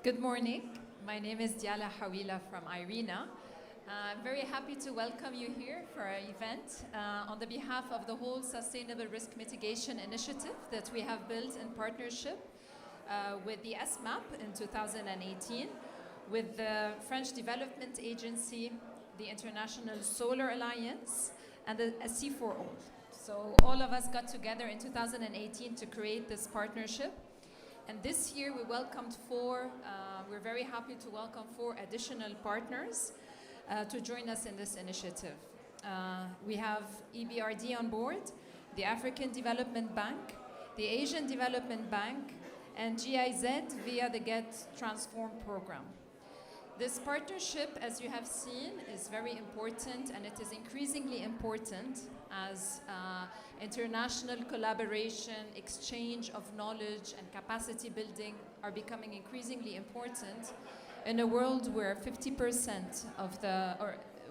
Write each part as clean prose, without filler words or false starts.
Good morning. My name is Diala Hawila from IRENA. I'm very happy to welcome you here for our event on the behalf of the whole Sustainable Risk Mitigation Initiative that we have built in partnership with the SMAP in 2018, with the French Development Agency, the International Solar Alliance, and the C4All. So all of us got together in 2018 to create this partnership. And this year we welcomed we're very happy to welcome 4 additional partners to join us in this initiative. We have EBRD on board, the African Development Bank, the Asian Development Bank, and GIZ via the Get Transform program. This partnership, as you have seen, is very important, and it is increasingly important as international collaboration, exchange of knowledge, and capacity building are becoming increasingly important in a world where 50% of the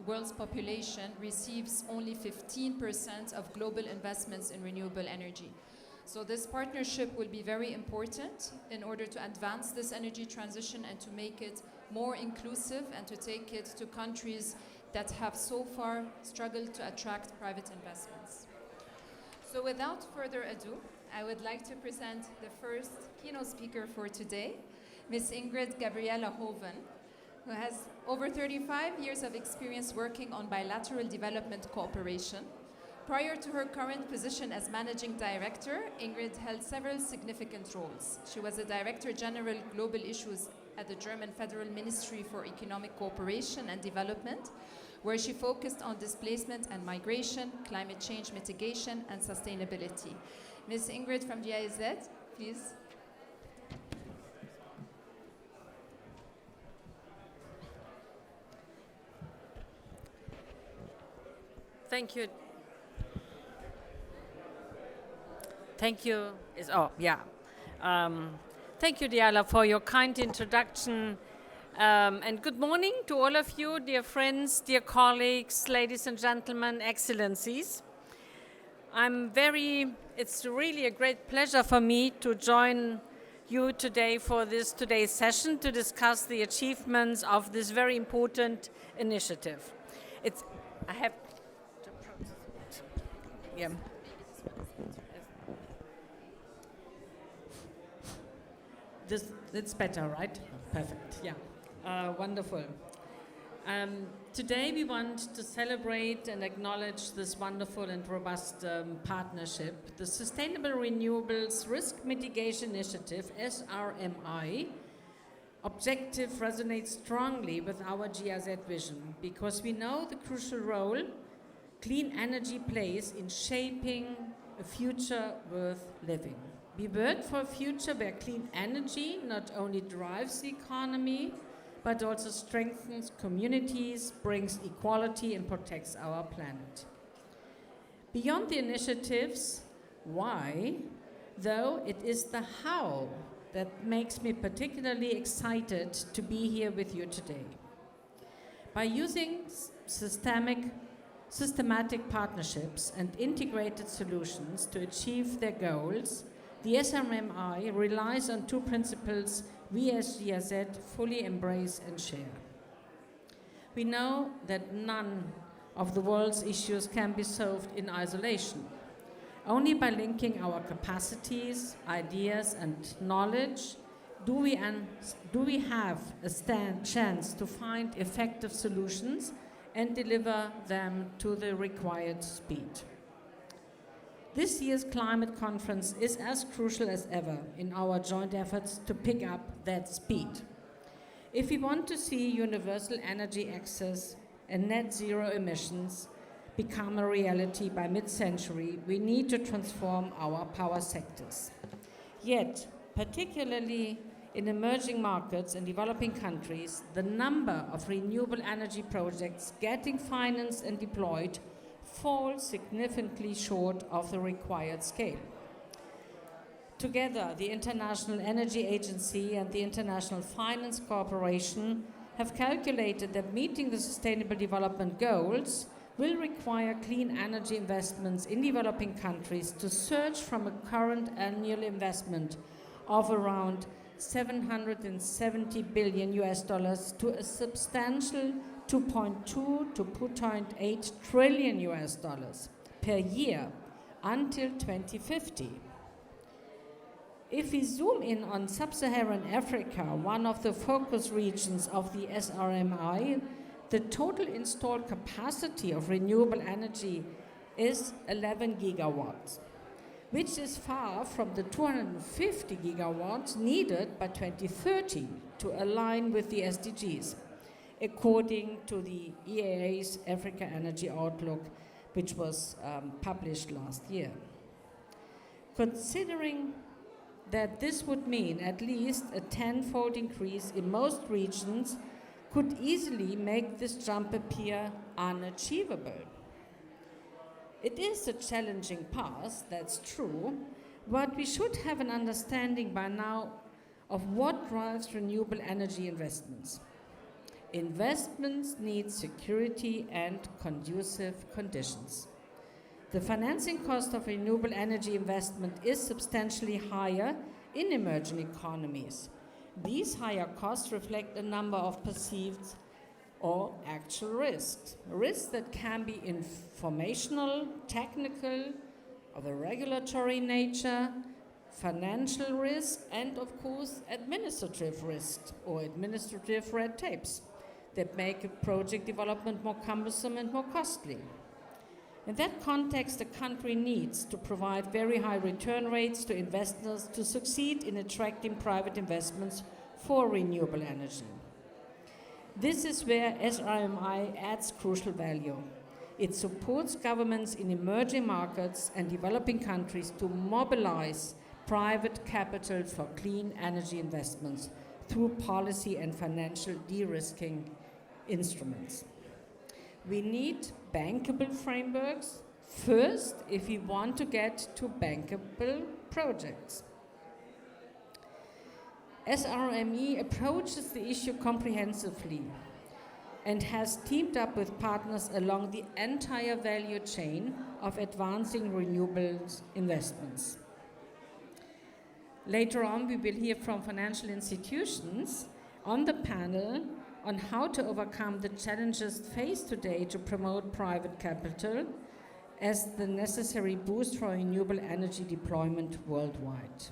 world's population receives only 15% of global investments in renewable energy. So this partnership will be very important in order to advance this energy transition and to make it more inclusive and to take it to countries that have so far struggled to attract private investments. So without further ado, I would like to present the first keynote speaker for today, Ms. Ingrid Gabriella Hoven, who has over 35 years of experience working on bilateral development cooperation. Prior to her current position as Managing Director, Ingrid held several significant roles. She was a Director General Global Issues at the German Federal Ministry for Economic Cooperation and Development, where she focused on displacement and migration, climate change mitigation, and sustainability. Ms. Ingrid from GIZ, please. Thank you. Thank you, Diala, for your kind introduction. And good morning to all of you, dear friends, dear colleagues, ladies and gentlemen, excellencies. It's really a great pleasure for me to join you today for today's session to discuss the achievements of this very important initiative. It's better, right? Perfect, yeah. Wonderful. Today we want to celebrate and acknowledge this wonderful and robust partnership. The Sustainable Renewables Risk Mitigation Initiative, SRMI, objective resonates strongly with our GIZ vision because we know the crucial role clean energy plays in shaping a future worth living. We work for a future where clean energy not only drives the economy, but also strengthens communities, brings equality, and protects our planet. Beyond the initiatives, why, though, it is the how that makes me particularly excited to be here with you today. By using systematic partnerships and integrated solutions to achieve their goals, the SRMI relies on 2 principles we as GIZ fully embrace and share. We know that none of the world's issues can be solved in isolation. Only by linking our capacities, ideas, and knowledge do we have a chance to find effective solutions and deliver them to the required speed. This year's climate conference is as crucial as ever in our joint efforts to pick up that speed. If we want to see universal energy access and net zero emissions become a reality by mid-century, we need to transform our power sectors. Yet, particularly in emerging markets and developing countries, the number of renewable energy projects getting financed and deployed fall significantly short of the required scale. Together, the International Energy Agency and the International Finance Corporation have calculated that meeting the Sustainable Development Goals will require clean energy investments in developing countries to surge from a current annual investment of around 770 billion US dollars to a substantial 2.2 to 2.8 trillion US dollars per year until 2050. If we zoom in on sub-Saharan Africa, one of the focus regions of the SRMI, the total installed capacity of renewable energy is 11 gigawatts, which is far from the 250 gigawatts needed by 2030 to align with the SDGs, according to the EAA's Africa Energy Outlook, which was published last year. Considering that this would mean at least a 10-fold increase in most regions, could easily make this jump appear unachievable. It is a challenging path, that's true, but we should have an understanding by now of what drives renewable energy investments. Investments need security and conducive conditions. The financing cost of renewable energy investment is substantially higher in emerging economies. These higher costs reflect a number of perceived or actual risks. Risks that can be informational, technical, of a regulatory nature, financial risk, and of course administrative risks or administrative red tapes that make a project development more cumbersome and more costly. In that context, the country needs to provide very high return rates to investors to succeed in attracting private investments for renewable energy. This is where SRMI adds crucial value. It supports governments in emerging markets and developing countries to mobilize private capital for clean energy investments through policy and financial de-risking instruments. We need bankable frameworks first if we want to get to bankable projects. SRME approaches the issue comprehensively and has teamed up with partners along the entire value chain of advancing renewables investments. Later on, we will hear from financial institutions on the panel on how to overcome the challenges faced today to promote private capital as the necessary boost for renewable energy deployment worldwide.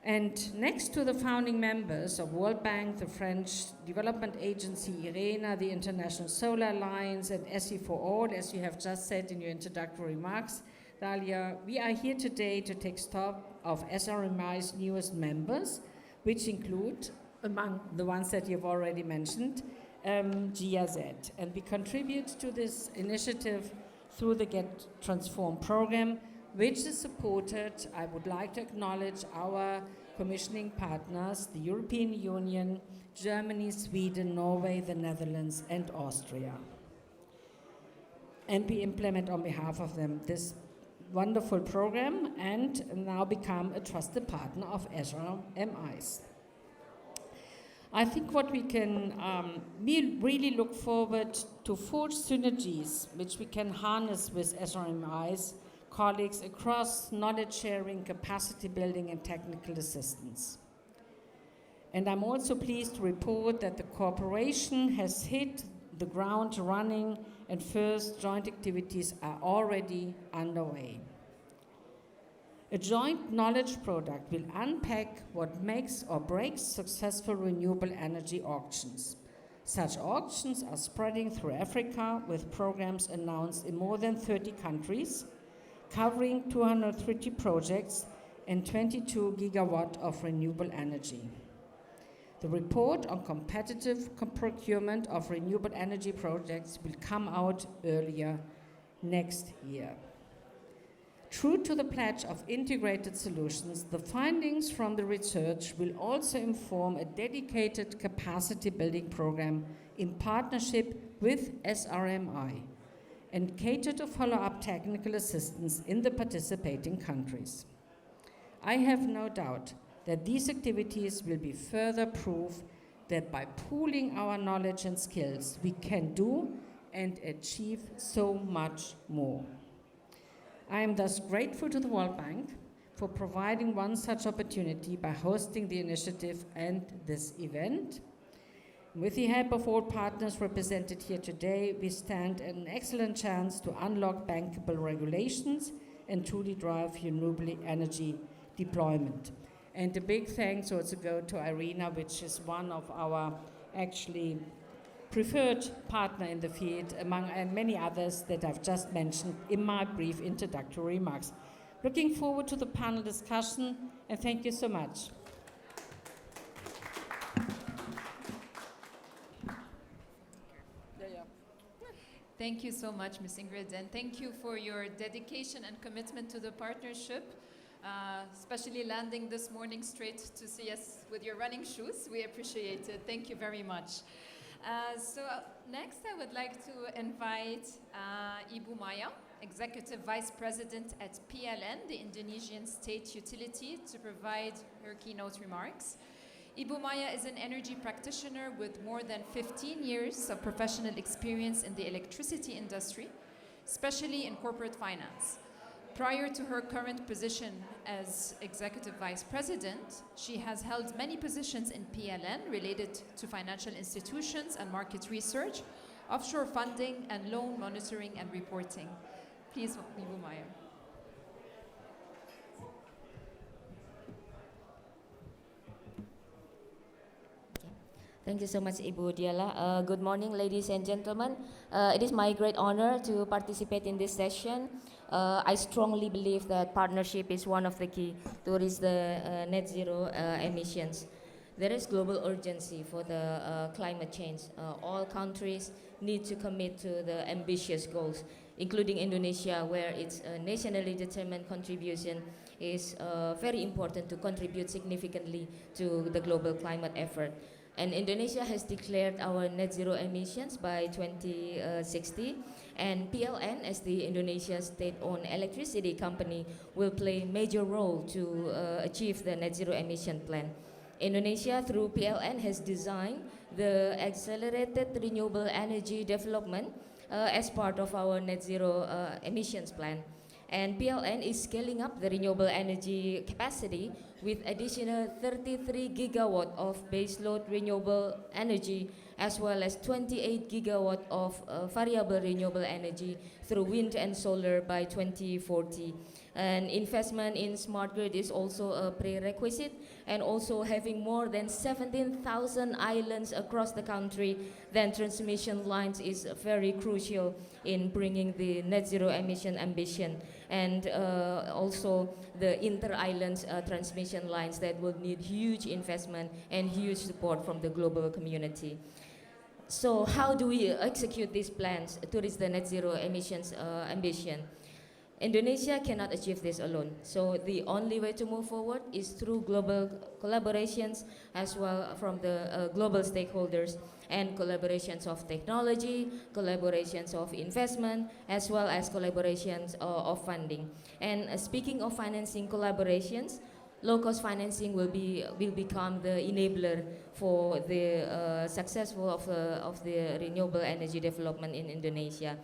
And next to the founding members of World Bank, the French Development Agency, IRENA, the International Solar Alliance, and SE for All, as you have just said in your introductory remarks, Dalia, we are here today to take stock of SRMI's newest members, which include, among the ones that you've already mentioned, GIZ. And we contribute to this initiative through the Get Transformed program, which is supported, I would like to acknowledge our commissioning partners, the European Union, Germany, Sweden, Norway, the Netherlands, and Austria. And we implement on behalf of them this wonderful program and now become a trusted partner of SRMIs. I think what we can, we really look forward to forge synergies which we can harness with SRMIs colleagues across knowledge sharing, capacity building, and technical assistance. And I'm also pleased to report that the cooperation has hit the ground running and first joint activities are already underway. A joint knowledge product will unpack what makes or breaks successful renewable energy auctions. Such auctions are spreading through Africa with programs announced in more than 30 countries, covering 230 projects and 22 gigawatt of renewable energy. The report on competitive procurement of renewable energy projects will come out earlier next year. True to the pledge of integrated solutions, the findings from the research will also inform a dedicated capacity building program in partnership with SRMI and cater to follow-up technical assistance in the participating countries. I have no doubt that these activities will be further proof that by pooling our knowledge and skills, we can do and achieve so much more. I am thus grateful to the World Bank for providing one such opportunity by hosting the initiative and this event. With the help of all partners represented here today, we stand an excellent chance to unlock bankable regulations and truly drive renewable energy deployment. And a big thanks also go to IRENA, which is one of our actually preferred partner in the field, among many others that I've just mentioned in my brief introductory remarks. Looking forward to the panel discussion, and thank you so much. Thank you so much, Ms. Ingrid, and thank you for your dedication and commitment to the partnership, especially landing this morning straight to see us with your running shoes. We appreciate it. Thank you very much. Next, I would like to invite Ibu Maya, Executive Vice President at PLN, the Indonesian state utility, to provide her keynote remarks. Ibu Maya is an energy practitioner with more than 15 years of professional experience in the electricity industry, especially in corporate finance. Prior to her current position as Executive Vice President, she has held many positions in PLN related to financial institutions and market research, offshore funding, and loan monitoring and reporting. Please, Ibu Maya. Thank you so much, Ibu Diala. Good morning, ladies and gentlemen. It is my great honor to participate in this session. I strongly believe that partnership is one of the key to reach the net zero emissions. There is global urgency for the climate change. All countries need to commit to the ambitious goals, including Indonesia, where its nationally determined contribution is very important to contribute significantly to the global climate effort. And Indonesia has declared our net zero emissions by 2060, and PLN, as the Indonesia state-owned electricity company, will play a major role to achieve the net zero emission plan. Indonesia, through PLN, has designed the accelerated renewable energy development as part of our net zero emissions plan. And PLN is scaling up the renewable energy capacity with additional 33 gigawatt of baseload renewable energy, as well as 28 gigawatt of variable renewable energy through wind and solar by 2040. And investment in smart grid is also a prerequisite, and also having more than 17,000 islands across the country, then transmission lines is very crucial in bringing the net zero emission ambition. And also the inter-islands transmission lines that will need huge investment and huge support from the global community. So how do we execute these plans to reach the net zero emissions ambition? Indonesia cannot achieve this alone. So the only way to move forward is through global collaborations, as well from the global stakeholders, and collaborations of technology, collaborations of investment, as well as collaborations of funding. And speaking of financing collaborations, low-cost financing will become the enabler for the successful of the renewable energy development in Indonesia.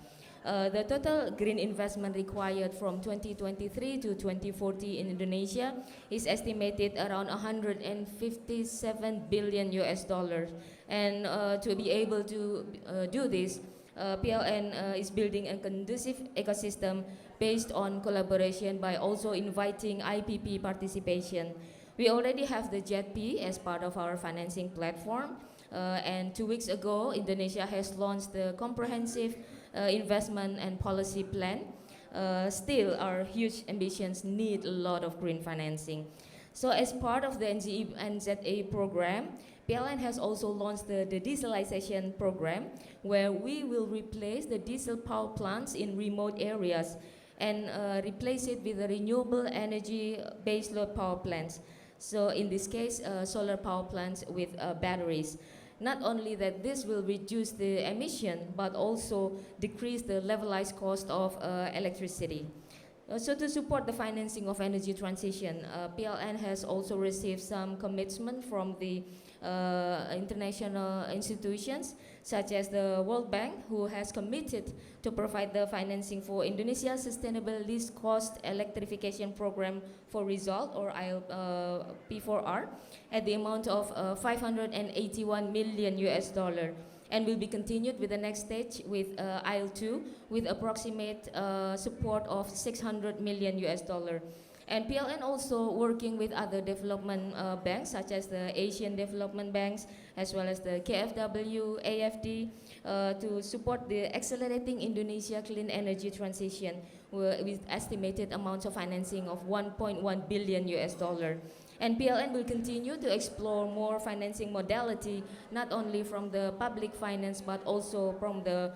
The total green investment required from 2023 to 2040 in Indonesia is estimated around 157 billion US dollars. And to be able to do this, PLN is building a conducive ecosystem based on collaboration by also inviting IPP participation. We already have the JETP as part of our financing platform. And 2 weeks ago, Indonesia has launched the comprehensive investment and policy plan. Still, our huge ambitions need a lot of green financing. So as part of the NZA program, PLN has also launched the dieselization program, where we will replace the diesel power plants in remote areas and replace it with the renewable energy baseload power plants. So in this case, solar power plants with batteries. Not only that this will reduce the emission, but also decrease the levelized cost of electricity. So to support the financing of energy transition, PLN has also received some commitment from the international institutions such as the World Bank, who has committed to provide the financing for Indonesia's Sustainable Least Cost Electrification Program for Result, or P4R, at the amount of 581 million US dollar, and will be continued with the next stage with IL2 with approximate support of 600 million US dollar. And PLN also working with other development banks such as the Asian Development Banks as well as the KfW, AFD to support the accelerating Indonesia clean energy transition with estimated amounts of financing of 1.1 billion US dollar. And PLN will continue to explore more financing modality, not only from the public finance, but also from the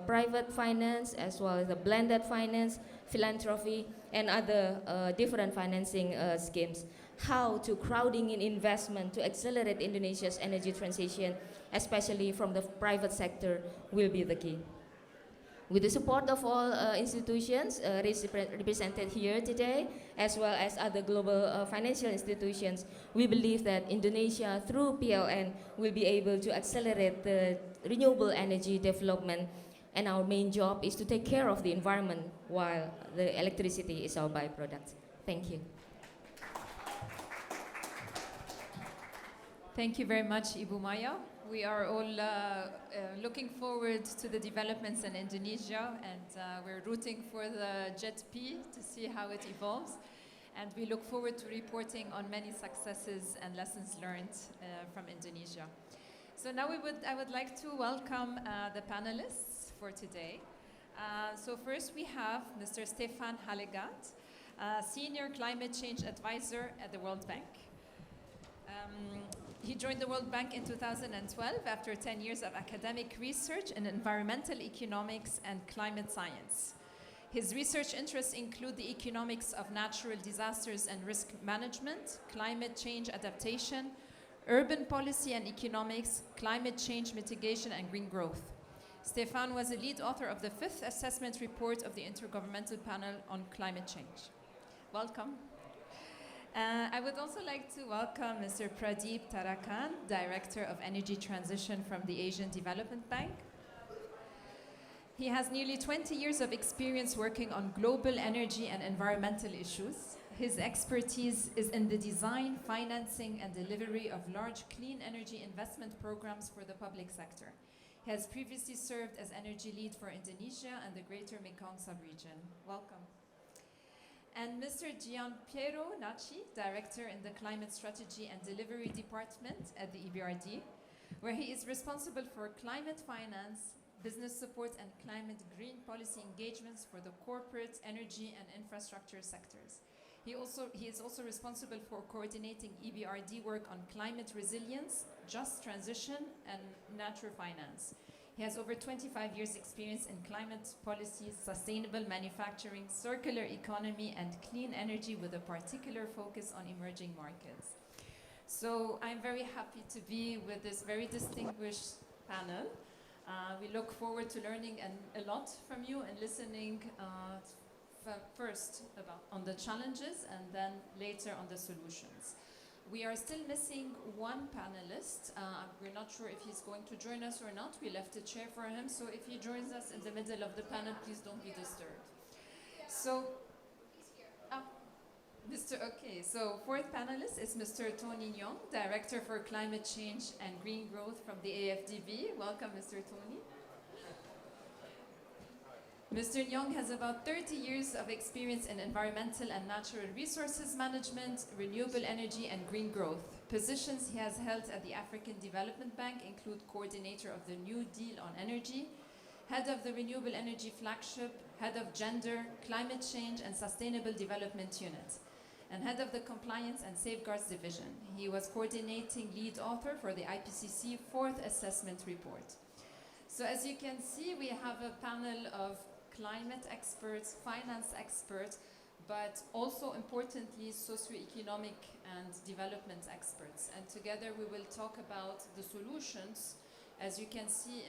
private finance, as well as the blended finance, philanthropy, and other different financing schemes. How to crowding in investment to accelerate Indonesia's energy transition, especially from the private sector, will be the key. With the support of all institutions represented here today, as well as other global financial institutions, we believe that Indonesia, through PLN, will be able to accelerate the renewable energy development. And our main job is to take care of the environment while the electricity is our byproduct. Thank you. Thank you very much, Ibu Maya. We are all looking forward to the developments in Indonesia, and we're rooting for the JET-P to see how it evolves. And we look forward to reporting on many successes and lessons learned from Indonesia. So now I would like to welcome the panelists for today. So first we have Mr. Stefan Hallegaat, Senior Climate Change Advisor at the World Bank. He joined the World Bank in 2012 after 10 years of academic research in environmental economics and climate science. His research interests include the economics of natural disasters and risk management, climate change adaptation, urban policy and economics, climate change mitigation, and green growth. Stefan was a lead author of the 5th assessment report of the Intergovernmental Panel on Climate Change. Welcome. I would also like to welcome Mr. Pradeep Tarakan, Director of Energy Transition from the Asian Development Bank. He has nearly 20 years of experience working on global energy and environmental issues. His expertise is in the design, financing, and delivery of large clean energy investment programs for the public sector. He has previously served as energy lead for Indonesia and the Greater Mekong sub-region. Welcome. And Mr. Gianpiero Naci, Director in the Climate Strategy and Delivery Department at the EBRD, where he is responsible for climate finance, business support, and climate green policy engagements for the corporate, energy, and infrastructure sectors. He is also responsible for coordinating EBRD work on climate resilience, just transition, and natural finance. He has over 25 years experience in climate policies, sustainable manufacturing, circular economy, and clean energy with a particular focus on emerging markets. So I'm very happy to be with this very distinguished panel. We look forward to learning a lot from you and listening first on the challenges and then later on the solutions. We are still missing one panelist. We're not sure if he's going to join us or not. We left a chair for him, so if he joins us in the middle of the panel, please don't be disturbed. So, so fourth panelist is Mr. Tony Nyong, Director for Climate Change and Green Growth from the AFDB. Welcome, Mr. Tony. Mr. Nyong has about 30 years of experience in environmental and natural resources management, renewable energy, and green growth. Positions he has held at the African Development Bank include coordinator of the New Deal on Energy, head of the Renewable Energy Flagship, head of Gender, Climate Change, and Sustainable Development Unit, and head of the Compliance and Safeguards Division. He was coordinating lead author for the IPCC 4th Assessment Report. So as you can see, we have a panel of climate experts, finance experts, but also importantly socioeconomic and development experts. And together we will talk about the solutions. As you can see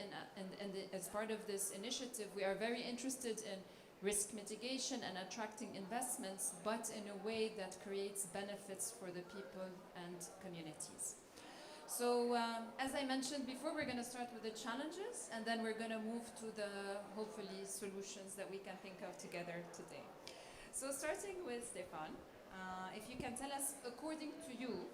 as part of this initiative, we are very interested in risk mitigation and attracting investments, but in a way that creates benefits for the people and communities. So as I mentioned before, we're going to start with the challenges, and then we're going to move to the, hopefully, solutions that we can think of together today. So starting with Stefan, if you can tell us, according to you,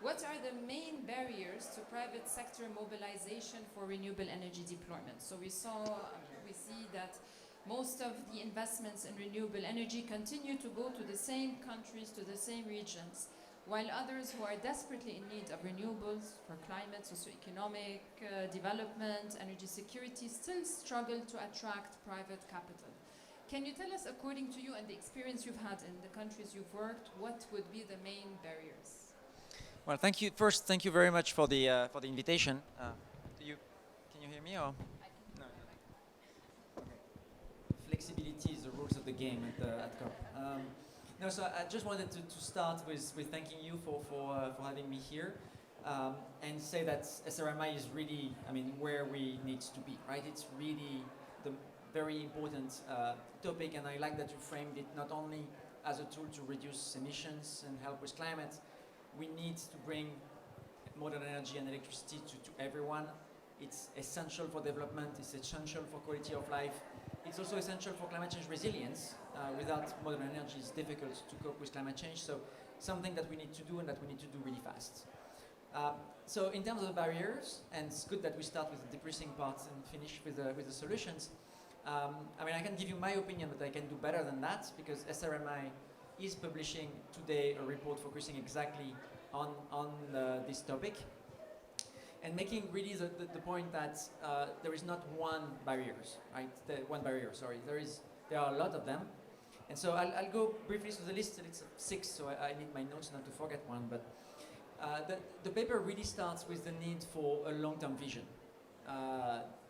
what are the main barriers to private sector mobilization for renewable energy deployment? So we see that most of the investments in renewable energy continue to go to the same countries, to the same regions, while others who are desperately in need of renewables for climate, socioeconomic development, energy security still struggle to attract private capital. Can you tell us, according to you and the experience you've had in the countries you've worked, what would be the main barriers? Well, thank you. First, thank you very much for the invitation. Can you hear me? Or? No. Okay. Flexibility is the rules of the game at COP. No, so I just wanted to start with thanking you for having me here, and say that SRMI is really, where we need to be, right? It's really the very important topic, and I like that you framed it not only as a tool to reduce emissions and help with climate. We need to bring modern energy and electricity to everyone. It's essential for development, it's essential for quality of life. It's also essential for climate change resilience. Without modern energy, it's difficult to cope with climate change. So something that we need to do and that we need to do really fast. So in terms of barriers, and it's good that we start with the depressing parts and finish with the solutions. I can give you my opinion, but I can do better than that, because SRMI is publishing today a report focusing exactly on this topic, and making really the point that there is not one barrier, right? There are a lot of them. And so I'll go briefly through the list, and it's 6, so I need my notes not to forget one. But the paper really starts with the need for a long-term vision.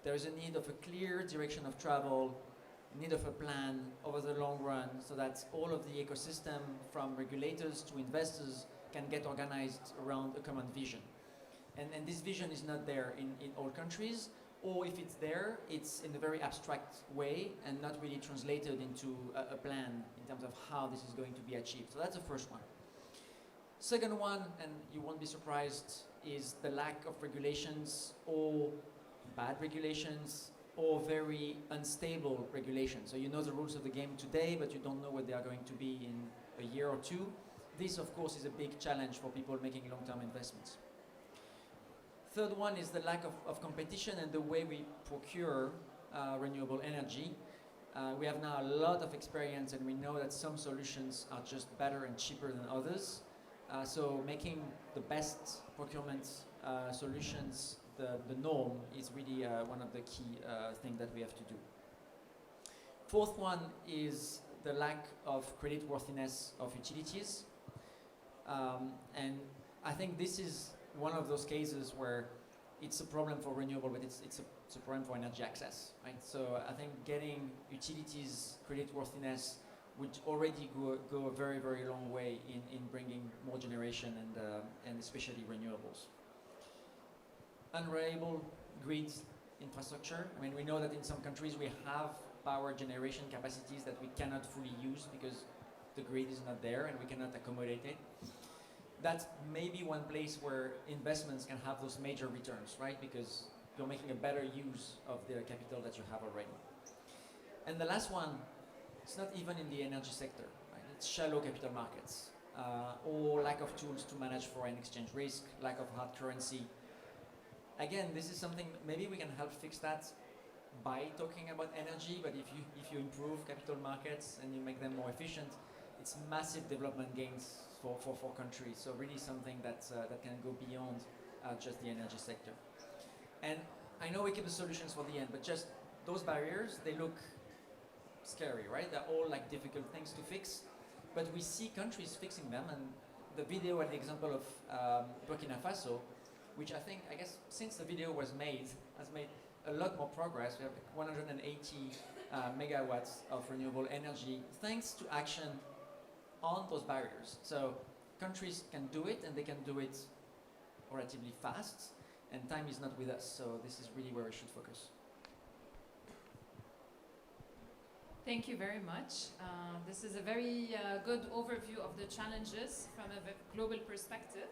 There is a need of a clear direction of travel, need of a plan over the long run, so that all of the ecosystem, from regulators to investors, can get organized around a common vision. And this vision is not there in all countries, or if it's there, it's in a very abstract way and not really translated into a plan in terms of how this is going to be achieved. So that's the first one. Second one, and you won't be surprised, is the lack of regulations, or bad regulations, or very unstable regulations. So you know the rules of the game today, but you don't know what they are going to be in a year or two. This, of course, is a big challenge for people making long-term investments. Third one is the lack of competition and the way we procure renewable energy. We have now a lot of experience, and we know that some solutions are just better and cheaper than others. So making the best procurement solutions the norm is really one of the key things that we have to do. Fourth one is the lack of creditworthiness of utilities. And I think this is one of those cases where it's a problem for renewable, but it's a problem for energy access, right? So I think getting utilities creditworthiness would already go a very, very long way in bringing more generation and especially renewables. Unreliable grid infrastructure. We know that in some countries we have power generation capacities that we cannot fully use because the grid is not there and we cannot accommodate it. That's maybe one place where investments can have those major returns, right? Because you're making a better use of the capital that you have already. And the last one, it's not even in the energy sector, right? It's shallow capital markets, or lack of tools to manage foreign exchange risk, lack of hard currency. Again, this is something, maybe we can help fix that by talking about energy, but if you improve capital markets and you make them more efficient, it's massive development gains for countries. So really something that can go beyond just the energy sector. And I know we keep the solutions for the end, but just those barriers, they look scary, right? They're all like difficult things to fix, but we see countries fixing them. And the video and the example of Burkina Faso, which I guess since the video was made, has made a lot more progress. We have 180 megawatts of renewable energy thanks to action on those barriers. So countries can do it, and they can do it relatively fast, and time is not with us. So this is really where we should focus. Thank you very much. This is a very good overview of the challenges from a global perspective.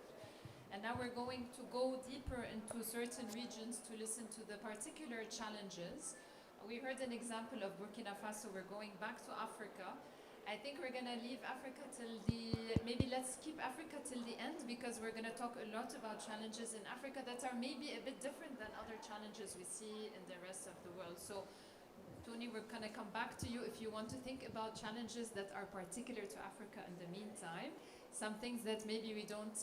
And now we're going to go deeper into certain regions to listen to the particular challenges. We heard an example of Burkina Faso. We're going back to Africa. I think we're going to leave Africa till maybe let's keep Africa till the end, because we're going to talk a lot about challenges in Africa that are maybe a bit different than other challenges we see in the rest of the world. So Tony, we're going to come back to you if you want to think about challenges that are particular to Africa in the meantime. Some things that maybe we don't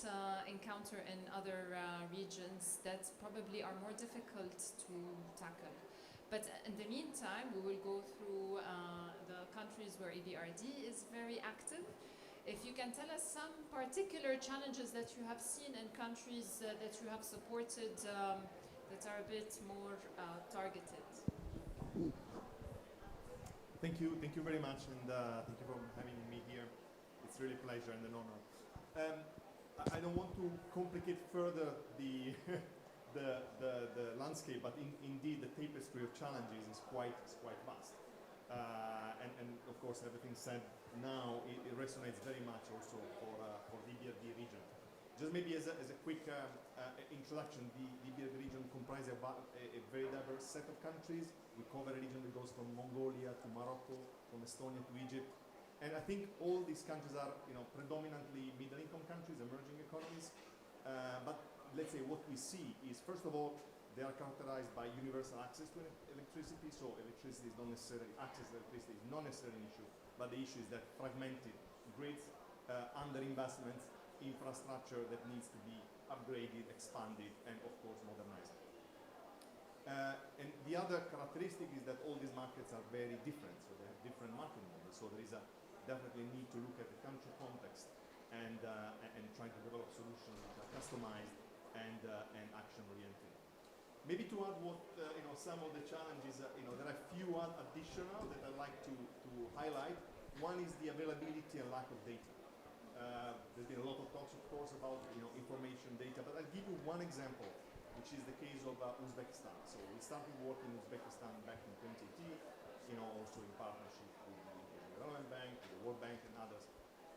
encounter in other regions that probably are more difficult to tackle. But in the meantime, we will go through the countries where EBRD is very active. If you can tell us some particular challenges that you have seen in countries that you have supported that are a bit more targeted. Thank you very much, and thank you for having me here. It's really a pleasure and an honor. I don't want to complicate further the the landscape, but indeed the tapestry of challenges is quite vast. And of course, everything said now it resonates very much also for the EBRD region. Just maybe as a quick introduction, the EBRD region comprises a very diverse set of countries. We cover a region that goes from Mongolia to Morocco, from Estonia to Egypt. And I think all these countries are predominantly middle-income countries, emerging economies. But let's say what we see is, first of all, they are characterized by universal access to electricity. So electricity is not necessarily, access to electricity is not necessarily an issue, but the issue is that fragmented grids, underinvestments, infrastructure that needs to be upgraded, expanded, and of course modernized. And the other characteristic is that all these markets are very different, so they have different market models. So there is definitely a need to look at the country context and try to develop solutions which are customized and action-oriented. Maybe to add what some of the challenges, there are a few additional that I'd like to highlight. One is the availability and lack of data. There's been a lot of talks, of course, about information data, but I'll give you one example, which is the case of Uzbekistan. So we started working in Uzbekistan back in 2018, also in partnership with the Development Bank, the World Bank, and others.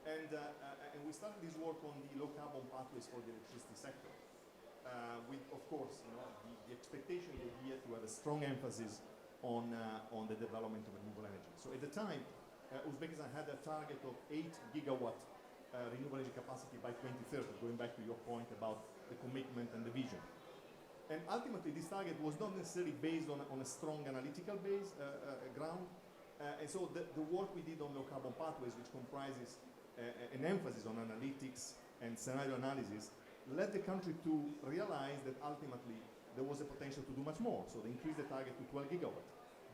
And we started this work on the low carbon pathways for the electricity sector, with, of course, the expectation here to have a strong emphasis on the development of renewable energy. So at the time, Uzbekistan had a target of 8 gigawatt renewable energy capacity by 2030, going back to your point about the commitment and the vision. And ultimately, this target was not necessarily based on a strong analytical base ground. And so the work we did on low carbon pathways, which comprises an emphasis on analytics and scenario analysis, led the country to realize that ultimately there was a potential to do much more. So they increased the target to 12 gigawatt.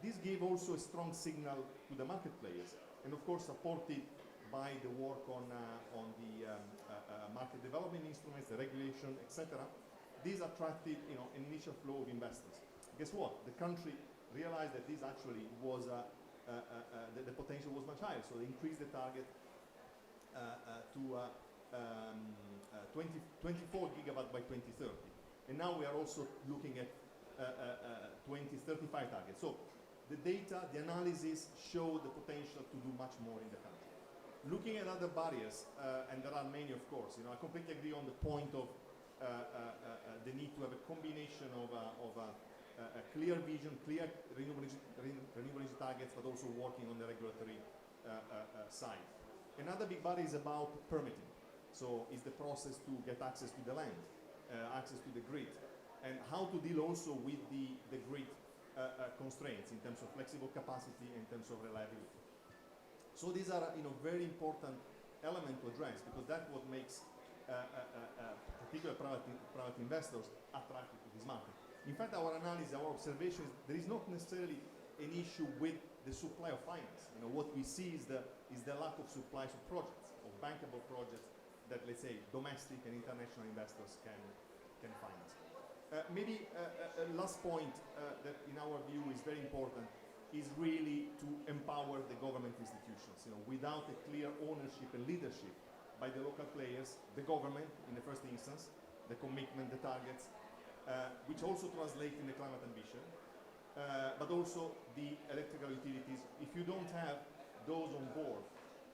This gave also a strong signal to the market players, and of course supported by the work on the market development instruments, the regulation, etc. These attracted an initial flow of investors. Guess what? The country realized that this actually was, the potential was much higher, so they increased the target to 24 gigawatt by 2030. And now we are also looking at 2035 target. So the data, the analysis show the potential to do much more in the country. Looking at other barriers, and there are many, of course, I completely agree on the point of the need to have a combination of a clear vision, clear renewable energy targets, but also working on the regulatory side. Another big barrier is about permitting. So is the process to get access to the land, access to the grid, and how to deal also with the grid constraints in terms of flexible capacity, in terms of reliability. So these are very important element to address, because that's what makes particular private investors attracted to this market. In fact, our analysis, our observation is there is not necessarily an issue with the supply of finance. What we see is the lack of supply of projects, of bankable projects that, let's say, domestic and international investors can finance. Maybe a last point that in our view is very important is really to empower the government institutions. Without a clear ownership and leadership by the local players, the government in the first instance, the commitment, the targets, which also translate in the climate ambition, but also the electrical utilities. If you don't have those on board,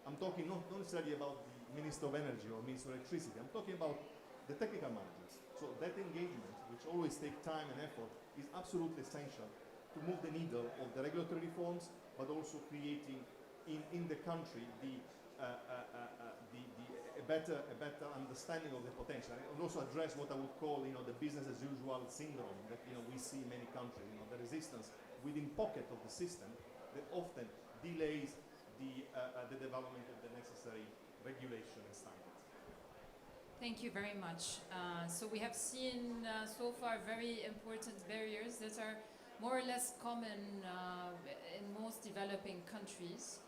I'm talking not necessarily about the Minister of Energy or Minister of Electricity, I'm talking about the technical managers. So that engagement, which always takes time and effort, is absolutely essential to move the needle of the regulatory reforms, but also creating in the country a better understanding of the potential, and also address what I would call the business as usual syndrome that we see in many countries. The resistance within pocket of the system that often delays the development of the necessary regulation and standards. Thank you very much. So we have seen so far very important barriers that are more or less common in most developing countries.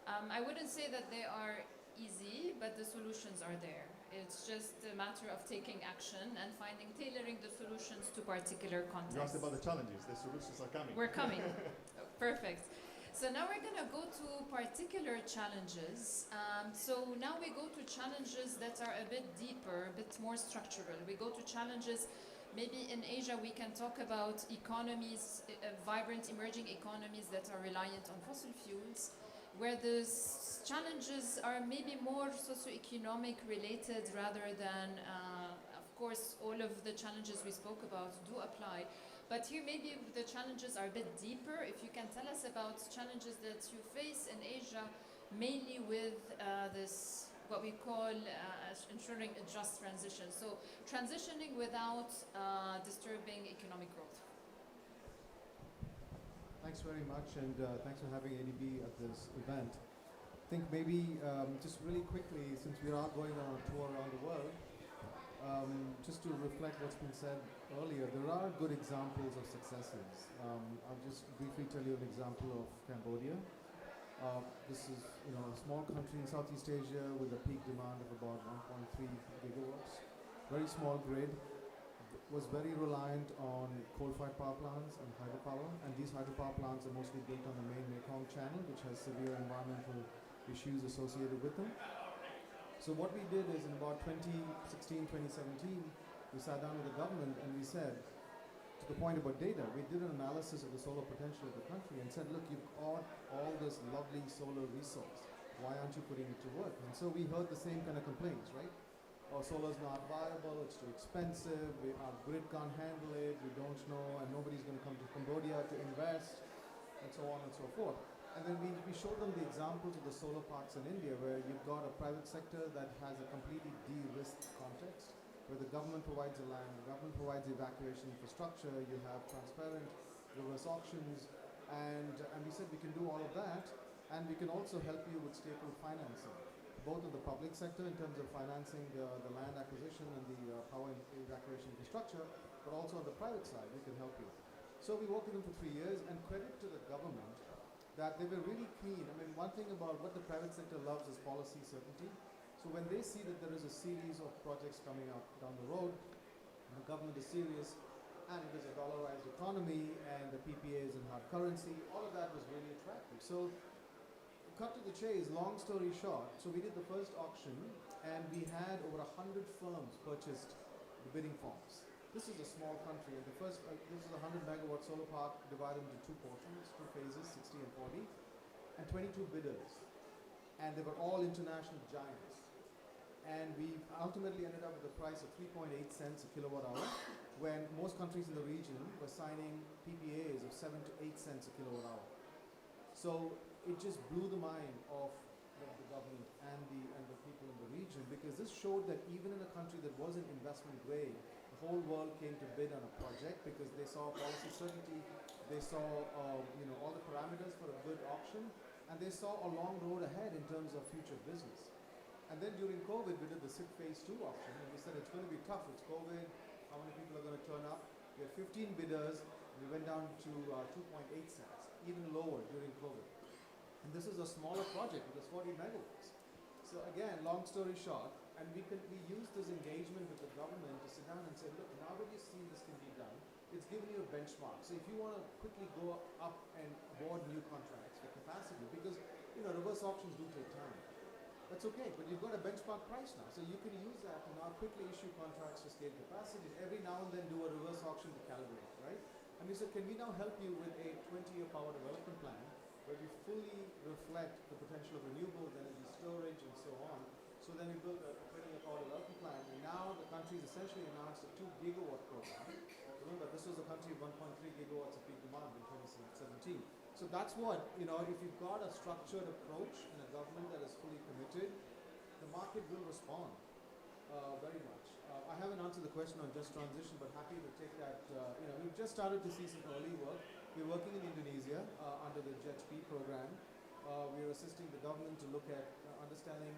I wouldn't say that they are easy, but the solutions are there. It's just a matter of taking action and tailoring the solutions to particular contexts. You asked about the challenges, the solutions are coming. We're coming. Perfect. So now we're going to go to particular challenges. So now we go to challenges that are a bit deeper, a bit more structural. We go to challenges, maybe in Asia we can talk about economies, vibrant emerging economies that are reliant on fossil fuels, where the challenges are maybe more socioeconomic related rather than, of course, all of the challenges we spoke about do apply. But here maybe the challenges are a bit deeper. If you can tell us about challenges that you face in Asia, mainly with this, what we call ensuring a just transition. So transitioning without disturbing economic growth. Thanks very much, and thanks for having ADB at this event. I think maybe just really quickly, since we are going on a tour around the world, just to reflect what's been said earlier, there are good examples of successes. I'll just briefly tell you an example of Cambodia. This is a small country in Southeast Asia with a peak demand of about 1.3 gigawatts. Very small grid. Was very reliant on coal-fired power plants and hydropower, and these hydropower plants are mostly built on the main Mekong Channel, which has severe environmental issues associated with them. So what we did is in about 2016, 2017, we sat down with the government and we said, to the point about data, we did an analysis of the solar potential of the country and said, look, you've got all this lovely solar resource. Why aren't you putting it to work? And so we heard the same kind of complaints, right? Oh, solar's not viable, it's too expensive, our grid can't handle it, we don't know, and nobody's going to come to Cambodia to invest, and so on and so forth. And then we showed them the examples of the solar parks in India, where you've got a private sector that has a completely de-risked context, where the government provides the land, the government provides the evacuation infrastructure, you have transparent reverse auctions, and we said we can do all of that, and we can also help you with staple financing, both of the public sector in terms of financing the land acquisition and the power evacuation infrastructure, but also on the private side, we can help you. So we worked with them for 3 years, and credit to the government that they were really keen. I mean, one thing about what the private sector loves is policy certainty. So when they see that there is a series of projects coming up down the road, and the government is serious, and it is a dollarized economy, and the PPA is in hard currency, all of that was really attractive. So cut to the chase, long story short, so we did the first auction and we had over 100 firms purchased the bidding forms. This is a small country, and the first, this is a 100 megawatt solar park divided into two portions, two phases, 60 and 40, and 22 bidders. And they were all international giants. And we ultimately ended up with a price of 3.8 cents a kilowatt hour, when most countries in the region were signing PPAs of 7 to 8 cents a kilowatt hour. So it just blew the mind of the government and the people in the region, because this showed that even in a country that wasn't investment grade, the whole world came to bid on a project because they saw policy certainty, they saw all the parameters for a good auction, and they saw a long road ahead in terms of future business. And then during COVID, we did the SIP Phase 2 auction, and we said it's going to be tough, it's COVID, how many people are going to turn up? We had 15 bidders, and we went down to 2.8 cents, even lower during COVID. And this is a smaller project, it was 40 megawatts. So again, long story short, and we used this engagement with the government to sit down and say, look, now that you've seen this can be done, it's giving you a benchmark. So if you want to quickly go up and award new contracts for capacity, because reverse auctions do take time. That's okay, but you've got a benchmark price now. So you can use that to now quickly issue contracts to scale capacity. Every now and then do a reverse auction to calibrate, right? And we said, can we now help you with a 20-year power development plan where we fully reflect the potential of renewables, energy storage, and so on. So then we built a 20-year power development plan, and now the country's essentially announced a 2 gigawatt program. Remember, this was a country of 1.3 gigawatts of peak demand in 2017. So that's what, if you've got a structured approach and a government that is fully committed, the market will respond very much. I haven't answered the question on just transition, but happy to take that. We've just started to see some early work. We're working in Indonesia under the JETP program. We're assisting the government to look at understanding,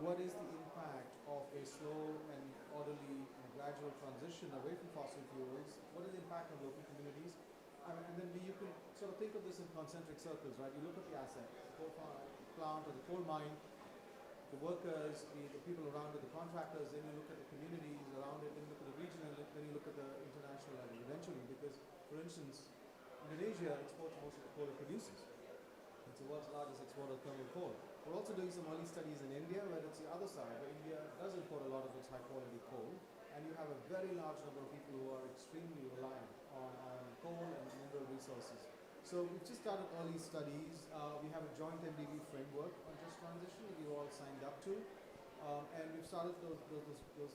what is the impact of a slow and orderly and gradual transition away from fossil fuels? What is the impact on local communities? And then you can sort of think of this in concentric circles, right? You look at the asset, the coal plant or the coal mine, the workers, the people around it, the contractors, then you look at the communities around it, then you look at the region, and then you look at the international level eventually. Because, for instance, Indonesia exports most of the coal it produces. It's the world's largest exporter of thermal coal. We're also doing some early studies in India, where it's the other side, where India does import a lot of its high-quality coal, and you have a very large number of people who are extremely reliant on coal and mineral resources. So we've just started early studies. We have a joint MDB framework on just transition that you all signed up to, and we've started those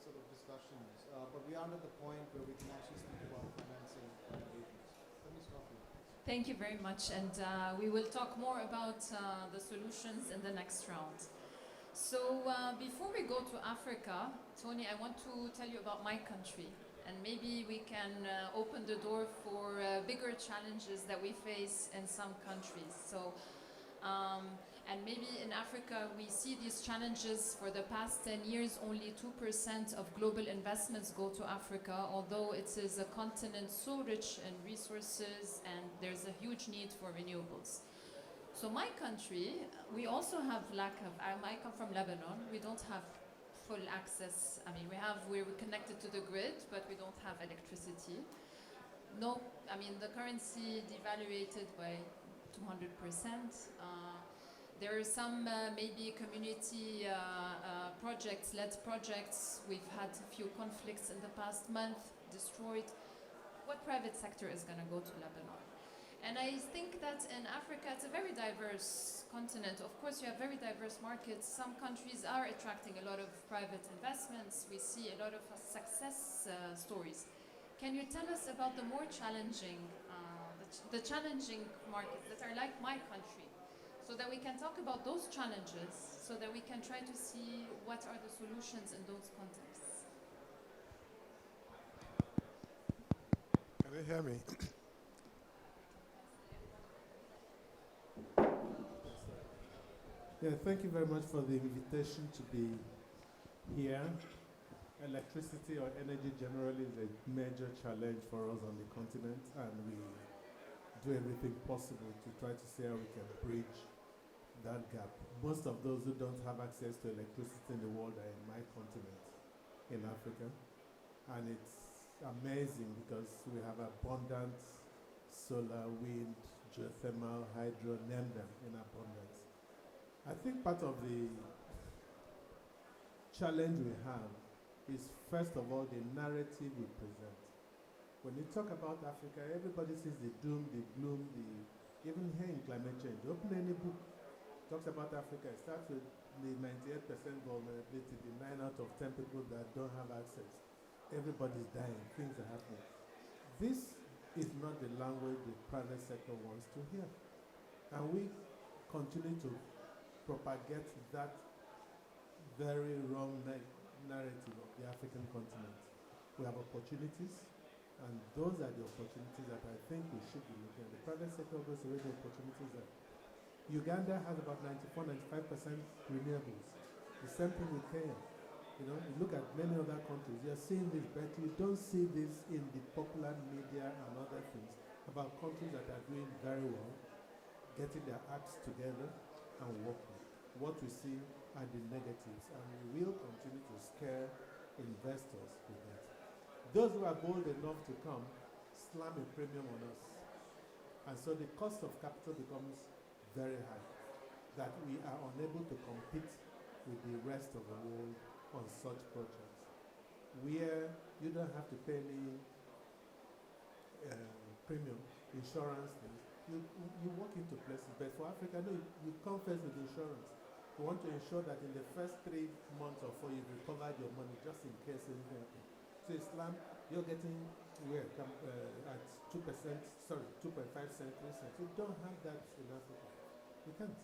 sort of discussions. But we aren't at the point where we can actually speak about financing arrangements. Let me stop here. Thank you very much, and we will talk more about the solutions in the next round. So before we go to Africa, Tony, I want to tell you about my country, and maybe we can open the door for bigger challenges that we face in some countries. So, and maybe in Africa we see these challenges. For the past 10 years, only 2% of global investments go to Africa, although it is a continent so rich in resources and there's a huge need for renewables. So my country, we also have lack of, I come from Lebanon, we don't have full access. I mean, we're connected to the grid, but we don't have electricity. No, I mean, the currency devaluated by 200%. There are some maybe community projects, led projects. We've had a few conflicts in the past month, destroyed. What private sector is going to go to Lebanon? And I think that in Africa, it's a very diverse continent. Of course, you have very diverse markets. Some countries are attracting a lot of private investments. We see a lot of success stories. Can you tell us about the more challenging, the challenging markets that are like my country, so that we can talk about those challenges, so that we can try to see what are the solutions in those contexts? Can you hear me? Yeah, thank you very much for the invitation to be here. Electricity or energy generally is a major challenge for us on the continent, and we do everything possible to try to see how we can bridge that gap. Most of those who don't have access to electricity in the world are in my continent, in Africa. And it's amazing because we have abundant solar, wind, geothermal, hydro, name them, in abundance. I think part of the challenge we have is, first of all, the narrative we present. When you talk about Africa, everybody sees the doom, the gloom, even here in climate change. Open any book, talks about Africa. It starts with the 98% vulnerability, the 9 out of 10 people that don't have access. Everybody's dying, things are happening. This is not the language the private sector wants to hear. And we continue to propagate that very wrong narrative of the African continent. We have opportunities, and those are the opportunities that I think we should be looking at. The private sector goes away the opportunities that Uganda has about 94-95% renewables. The same thing with Kenya. You look at many other countries, you're seeing this, but you don't see this in the popular media and other things about countries that are doing very well, getting their acts together and working. What we see are the negatives, and we will continue to scare investors with that. Those who are bold enough to come slam a premium on us. And so the cost of capital becomes very high, that we are unable to compete with the rest of the world on such projects, where you don't have to pay any premium, insurance things, you walk into places. But for Africa, no, you come first with insurance. You want to ensure that in the first 3 months or 4, you've recovered your money just in case anything happens. So Islam, you're getting at 2%, sorry, 2.5 cents, 3 cents. You don't have that in Africa. You can't.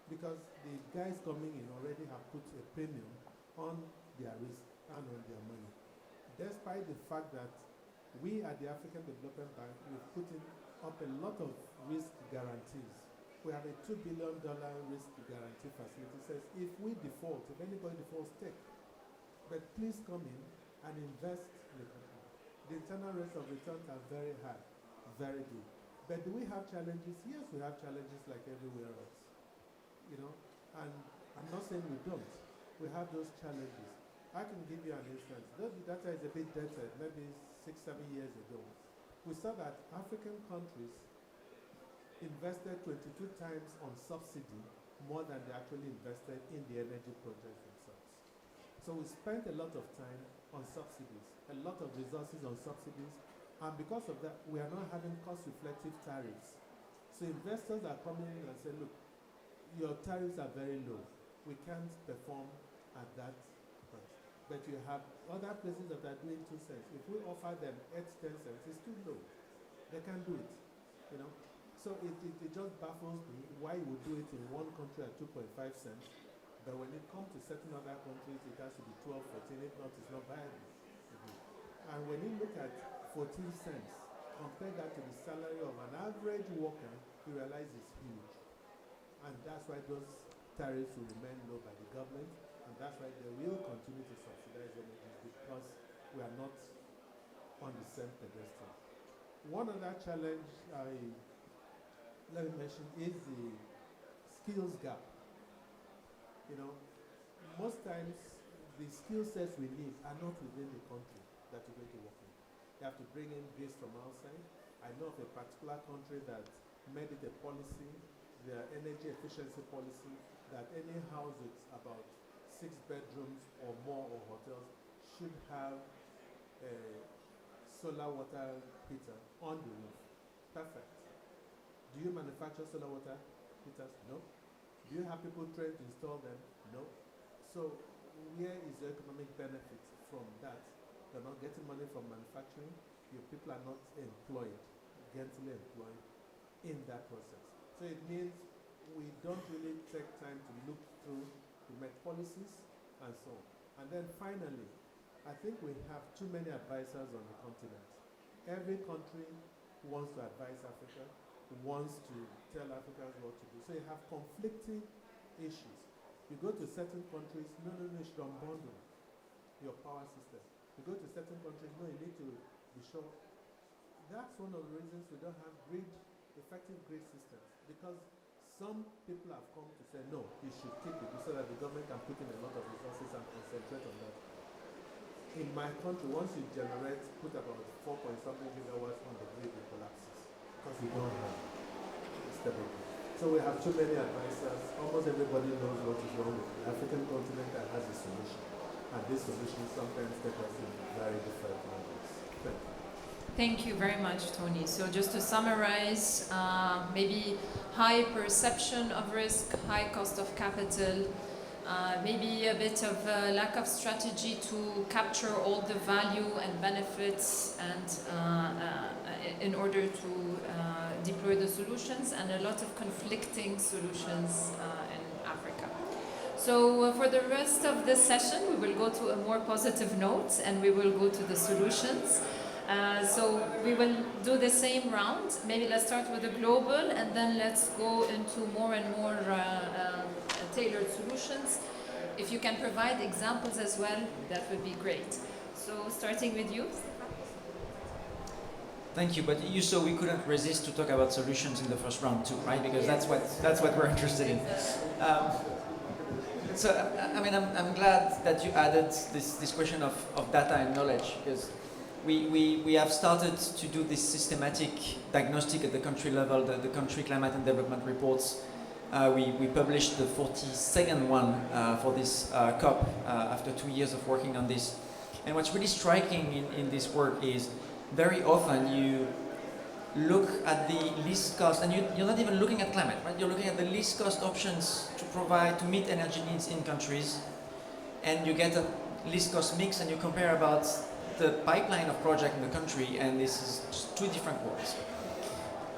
Because the guys coming in already have put a premium on their risk and on their money. Despite the fact that we at the African Development Bank, we've put up a lot of risk guarantees. We have a $2 billion risk guarantee facility. It says if we default, if anybody defaults, take. But please come in and invest in the company. The internal rates of returns are very high, very good. But do we have challenges? Yes, we have challenges like everywhere else. You know, and I'm not saying we don't. We have those challenges. I can give you an instance. Though the data is a bit dated, maybe 6-7 years ago, we saw that African countries invested 22 times on subsidy more than they actually invested in the energy projects themselves. So we spent a lot of time on subsidies, a lot of resources on subsidies, and because of that, we are not having cost-reflective tariffs. So investors are coming in and saying, look, your tariffs are very low. We can't perform at that price. But you have other places that are doing 2 cents. If we offer them 8-10 cents, it's too low. They can't do it, you know. So it just baffles me why you would do it in one country at 2.5 cents, but when it comes to certain other countries, it has to be 12, 14, if not, it's not viable. And when you look at 14 cents, compare that to the salary of an average worker, you realize it's huge. And that's why those tariffs will remain low by the government, and that's why they will continue to subsidize energy because we are not on the same pedestal. One other challenge let me mention is the skills gap. You know, most times the skill sets we need are not within the country that you're going to work in. You have to bring in this from outside. I know of a particular country that made it a policy, their energy efficiency policy, that any house with about 6 bedrooms or more or hotels should have a solar water heater on the roof. Perfect. Do you manufacture solar water heaters? No. Do you have people trained to install them? No. So where is the economic benefit from that? They're not getting money from manufacturing. Your people are not employed, gainfully employed in that process. So it means we don't really take time to look through, to make policies and so on. And then finally, I think we have too many advisors on the continent. Every country wants to advise Africa, wants to tell Africans what to do. So you have conflicting issues. You go to certain countries, no, you should unbundle your power system. You go to certain countries, no, you need to be sure. That's one of the reasons we don't have effective grid systems, because some people have come to say, no, you should keep it so that the government can put in a lot of resources and concentrate on that. In my country, once you put about 4-point-something gigawatts on the grid, it collapses because we don't have stability. So we have too many advisors. Almost everybody knows what is wrong with the African continent and has a solution. And this solution sometimes takes us in very different ways. Thank you. Thank you very much, Tony. So just to summarize, maybe high perception of risk, high cost of capital, maybe a bit of a lack of strategy to capture all the value and benefits and in order to deploy the solutions, and a lot of conflicting solutions in Africa. So for the rest of this session, we will go to a more positive note and we will go to the solutions. So we will do the same round. Maybe let's start with the global and then let's go into more and more tailored solutions. If you can provide examples as well, that would be great. So starting with you. Thank you, but you saw we couldn't resist to talk about solutions in the first round too, right? Because that's what we're interested in. So I mean, I'm glad that you added this question of data and knowledge, because we have started to do this systematic diagnostic at the country level, the country climate and development reports. We published the 42nd one for this COP after 2 years of working on this. And what's really striking in this work is very often look at the least cost, and you're not even looking at climate, right? You're looking at the least cost options to meet energy needs in countries, and you get a least cost mix, and you compare about the pipeline of project in the country, and this is just two different worlds.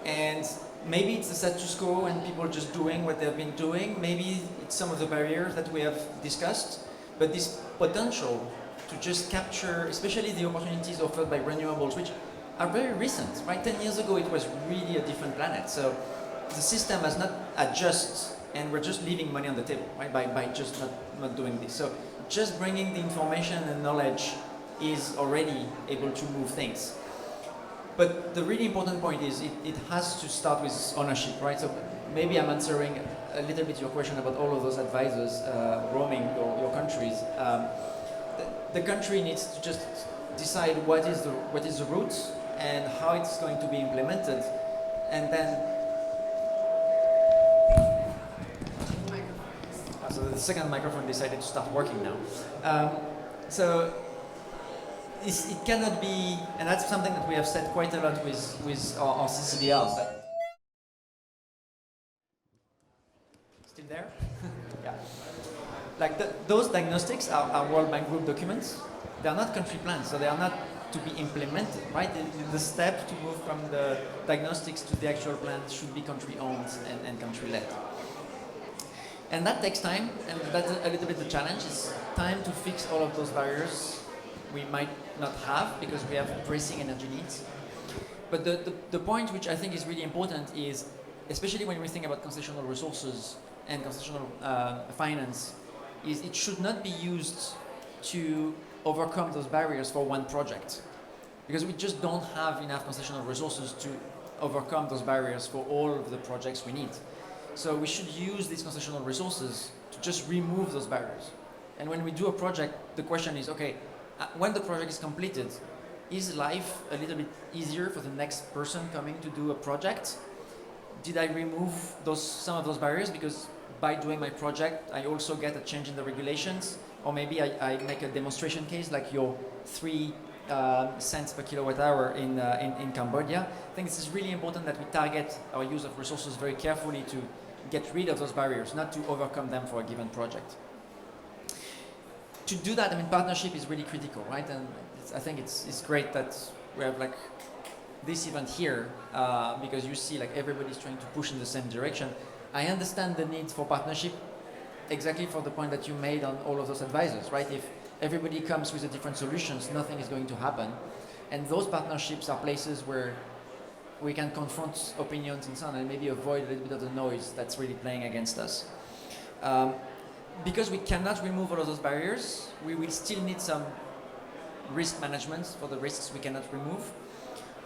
And maybe it's the status quo and people just doing what they've been doing. Maybe it's some of the barriers that we have discussed, but this potential to just capture, especially the opportunities offered by renewables, which are very recent, right? 10 years ago, it was really a different planet. So the system has not adjusted, and we're just leaving money on the table, right? By just not doing this. So just bringing the information and knowledge is already able to move things. But the really important point is it has to start with ownership, right? So maybe I'm answering a little bit your question about all of those advisors roaming your countries. The country needs to just decide what is the route and how it's going to be implemented, and then so the second microphone decided to start working now. So it cannot be, and that's something that we have said quite a lot with our CCBRs. Still there? Yeah. Like those diagnostics are World Bank Group documents. They are not country plans, so they are not to be implemented, right? The step to move from the diagnostics to the actual plans should be country-owned and country-led. And that takes time, and that's a little bit the challenge, is time to fix all of those barriers we might not have because we have pressing energy needs. But the point which I think is really important is, especially when we think about concessional resources and concessional finance, is it should not be used to overcome those barriers for one project. Because we just don't have enough concessional resources to overcome those barriers for all of the projects we need. So we should use these concessional resources to just remove those barriers. And when we do a project, the question is, okay, when the project is completed, is life a little bit easier for the next person coming to do a project? Did I remove some of those barriers because by doing my project, I also get a change in the regulations? Or maybe I make a demonstration case like your 3 cents per kilowatt hour in Cambodia. I think this is really important that we target our use of resources very carefully to get rid of those barriers, not to overcome them for a given project. To do that, I mean, partnership is really critical, right? And I think it's great that we have like this event here because you see like everybody's trying to push in the same direction. I understand the need for partnership exactly for the point that you made on all of those advisors, right? If everybody comes with a different solutions, nothing is going to happen. And those partnerships are places where we can confront opinions and so on and maybe avoid a little bit of the noise that's really playing against us. Because we cannot remove all of those barriers, we will still need some risk management for the risks we cannot remove.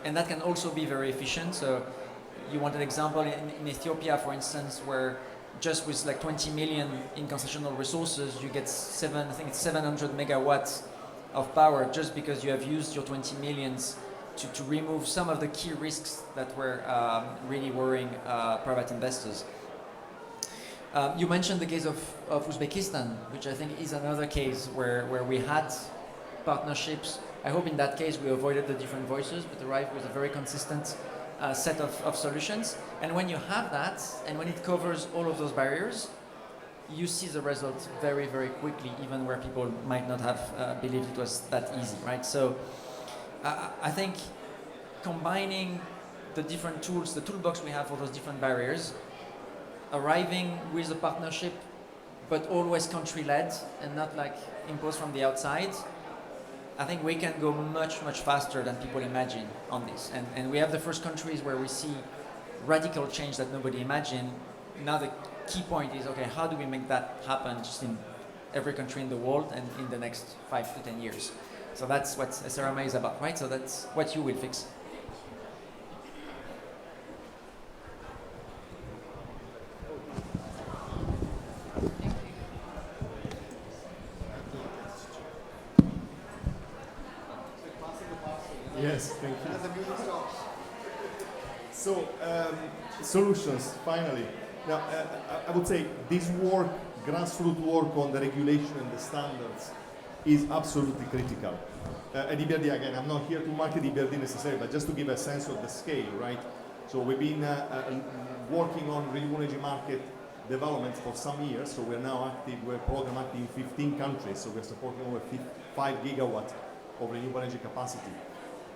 And that can also be very efficient. So you want an example in Ethiopia, for instance, where just with like 20 million in concessional resources, you get 700 megawatts of power just because you have used your 20 millions to remove some of the key risks that were really worrying private investors. You mentioned the case of Uzbekistan, which I think is another case where we had partnerships. I hope in that case we avoided the different voices, but arrived with a very consistent set of solutions. And when you have that, and when it covers all of those barriers, you see the results very, very quickly, even where people might not have believed it was that easy, right? So I think combining the different tools, the toolbox we have for those different barriers, arriving with a partnership, but always country-led and not like imposed from the outside, I think we can go much, much faster than people imagine on this. And we have the first countries where we see radical change that nobody imagined. Now the key point is, okay, how do we make that happen just in every country in the world and in the next 5 to 10 years? So that's what SRMA is about, right? So that's what you will fix. Yes, thank you. So, solutions, finally. Now, I would say this work, grassroots work on the regulation and the standards, is absolutely critical. At EBRD, again, I'm not here to market EBRD necessarily, but just to give a sense of the scale, right? So we've been working on renewable energy market developments for some years. So we're now active, we're program active in 15 countries. So we're supporting over 5 gigawatts of renewable energy capacity.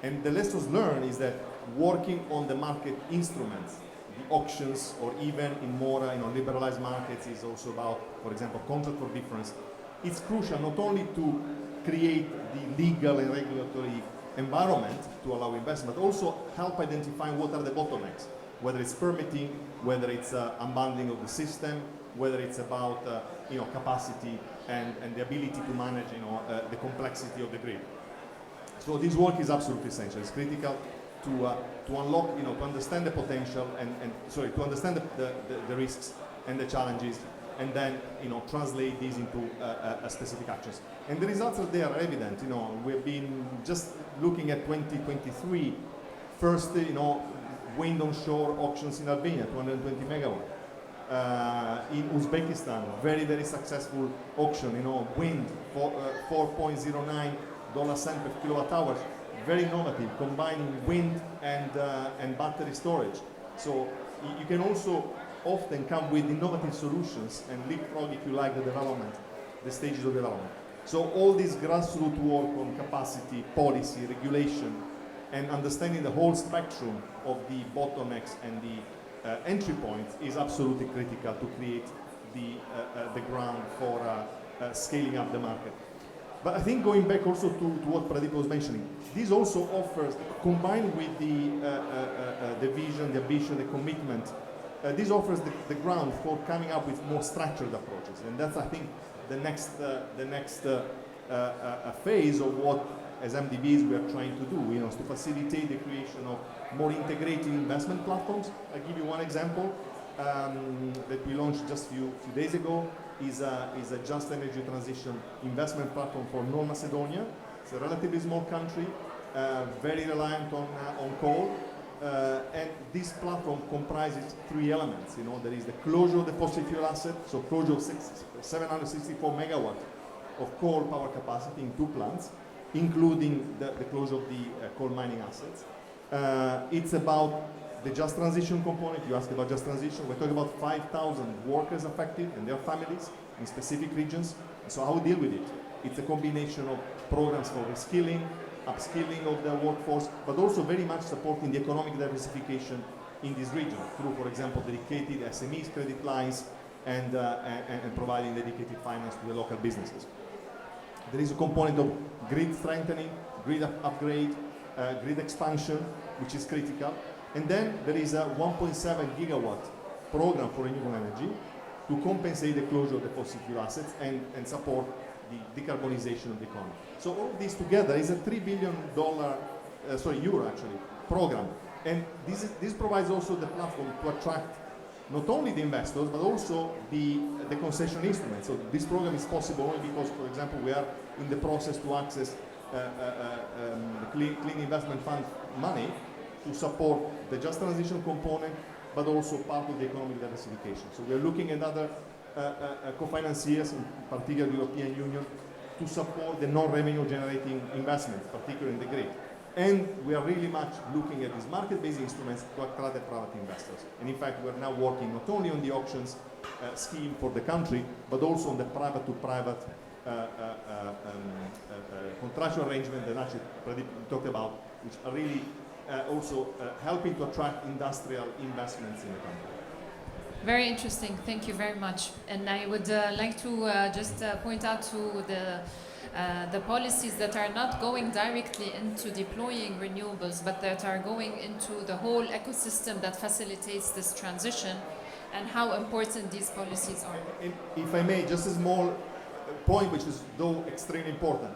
And the lessons learned is that working on the market instruments, the auctions, or even in more liberalized markets is also about, for example, contract for difference. It's crucial not only to create the legal and regulatory environment to allow investment, but also help identify what are the bottlenecks, whether it's permitting, whether it's unbundling of the system, whether it's about capacity and the ability to manage the complexity of the grid. So this work is absolutely essential. It's critical to unlock, to understand the potential to understand the risks and the challenges, and then translate these into specific actions. And the results are there, are evident. We've been just looking at 2023, first wind onshore auctions in Albania, 220 megawatt. In Uzbekistan, very, very successful auction, wind, $4.09 per kilowatt hour, very innovative, combining wind and battery storage. So you can also often come with innovative solutions and leapfrog, if you like, the stages of development. So all this grassroots work on capacity, policy, regulation, and understanding the whole spectrum of the bottlenecks and the entry points is absolutely critical to create the ground for scaling up the market. But I think going back also to what Pradeep was mentioning, this also offers, combined with the vision, the ambition, the commitment, this offers the ground for coming up with more structured approaches. And that's, I think, the next phase of what, as MDBs, we are trying to do, is to facilitate the creation of more integrated investment platforms. I'll give you one example that we launched just a few days ago. Is a just energy transition investment platform for North Macedonia. It's a relatively small country, very reliant on coal, and this platform comprises 3 elements. There is the closure of the fossil fuel asset, so closure of 764 megawatts of coal power capacity in 2 plants, including the closure of the coal mining assets. It's about the just transition component. You asked about just transition. We're talking about 5,000 workers affected and their families in specific regions. So how we deal with it? It's a combination of programs for reskilling, upskilling of the workforce, but also very much supporting the economic diversification in this region through, for example, dedicated SMEs credit lines and providing dedicated finance to the local businesses. There is a component of grid strengthening, grid upgrade, grid expansion, which is critical. And then there is a 1.7 gigawatt program for renewable energy to compensate the closure of the fossil fuel assets and support the decarbonization of the economy. So all of this together is a $3 billion, euro actually, program. And this provides also the platform to attract not only the investors, but also the concession instruments. So this program is possible only because, for example, we are in the process to access the Clean Investment Fund money to support the just transition component, but also part of the economic diversification. So we are looking at other co-financiers, in particular the European Union, to support the non-revenue generating investments, particularly in the grid. And we are really much looking at these market-based instruments to attract the private investors. And in fact, we're now working not only on the auctions scheme for the country, but also on the private-to-private contractual arrangement that actually Pradeep talked about, which are really also helping to attract industrial investments in the country. Very interesting. Thank you very much. And I would like to just point out to the policies that are not going directly into deploying renewables, but that are going into the whole ecosystem that facilitates this transition, and how important these policies are. And if I may, just a small point, which is though extremely important.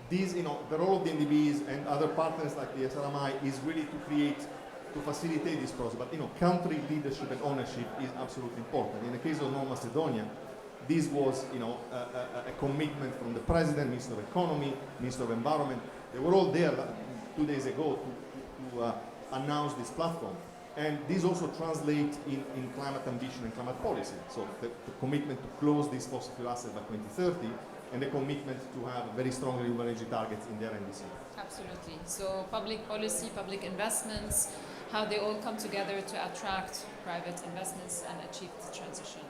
These, the role of the NDBs and other partners like the SRMI is really to facilitate this process. But country leadership and ownership is absolutely important. In the case of North Macedonia, this was a commitment from the President, Minister of Economy, Minister of Environment. They were all there 2 days ago to announce this platform. And this also translates in climate ambition and climate policy. So the commitment to close these fossil fuel assets by 2030 and the commitment to have very strong renewable energy targets in their NDC. Absolutely. So public policy, public investments, how they all come together to attract private investments and achieve the transition.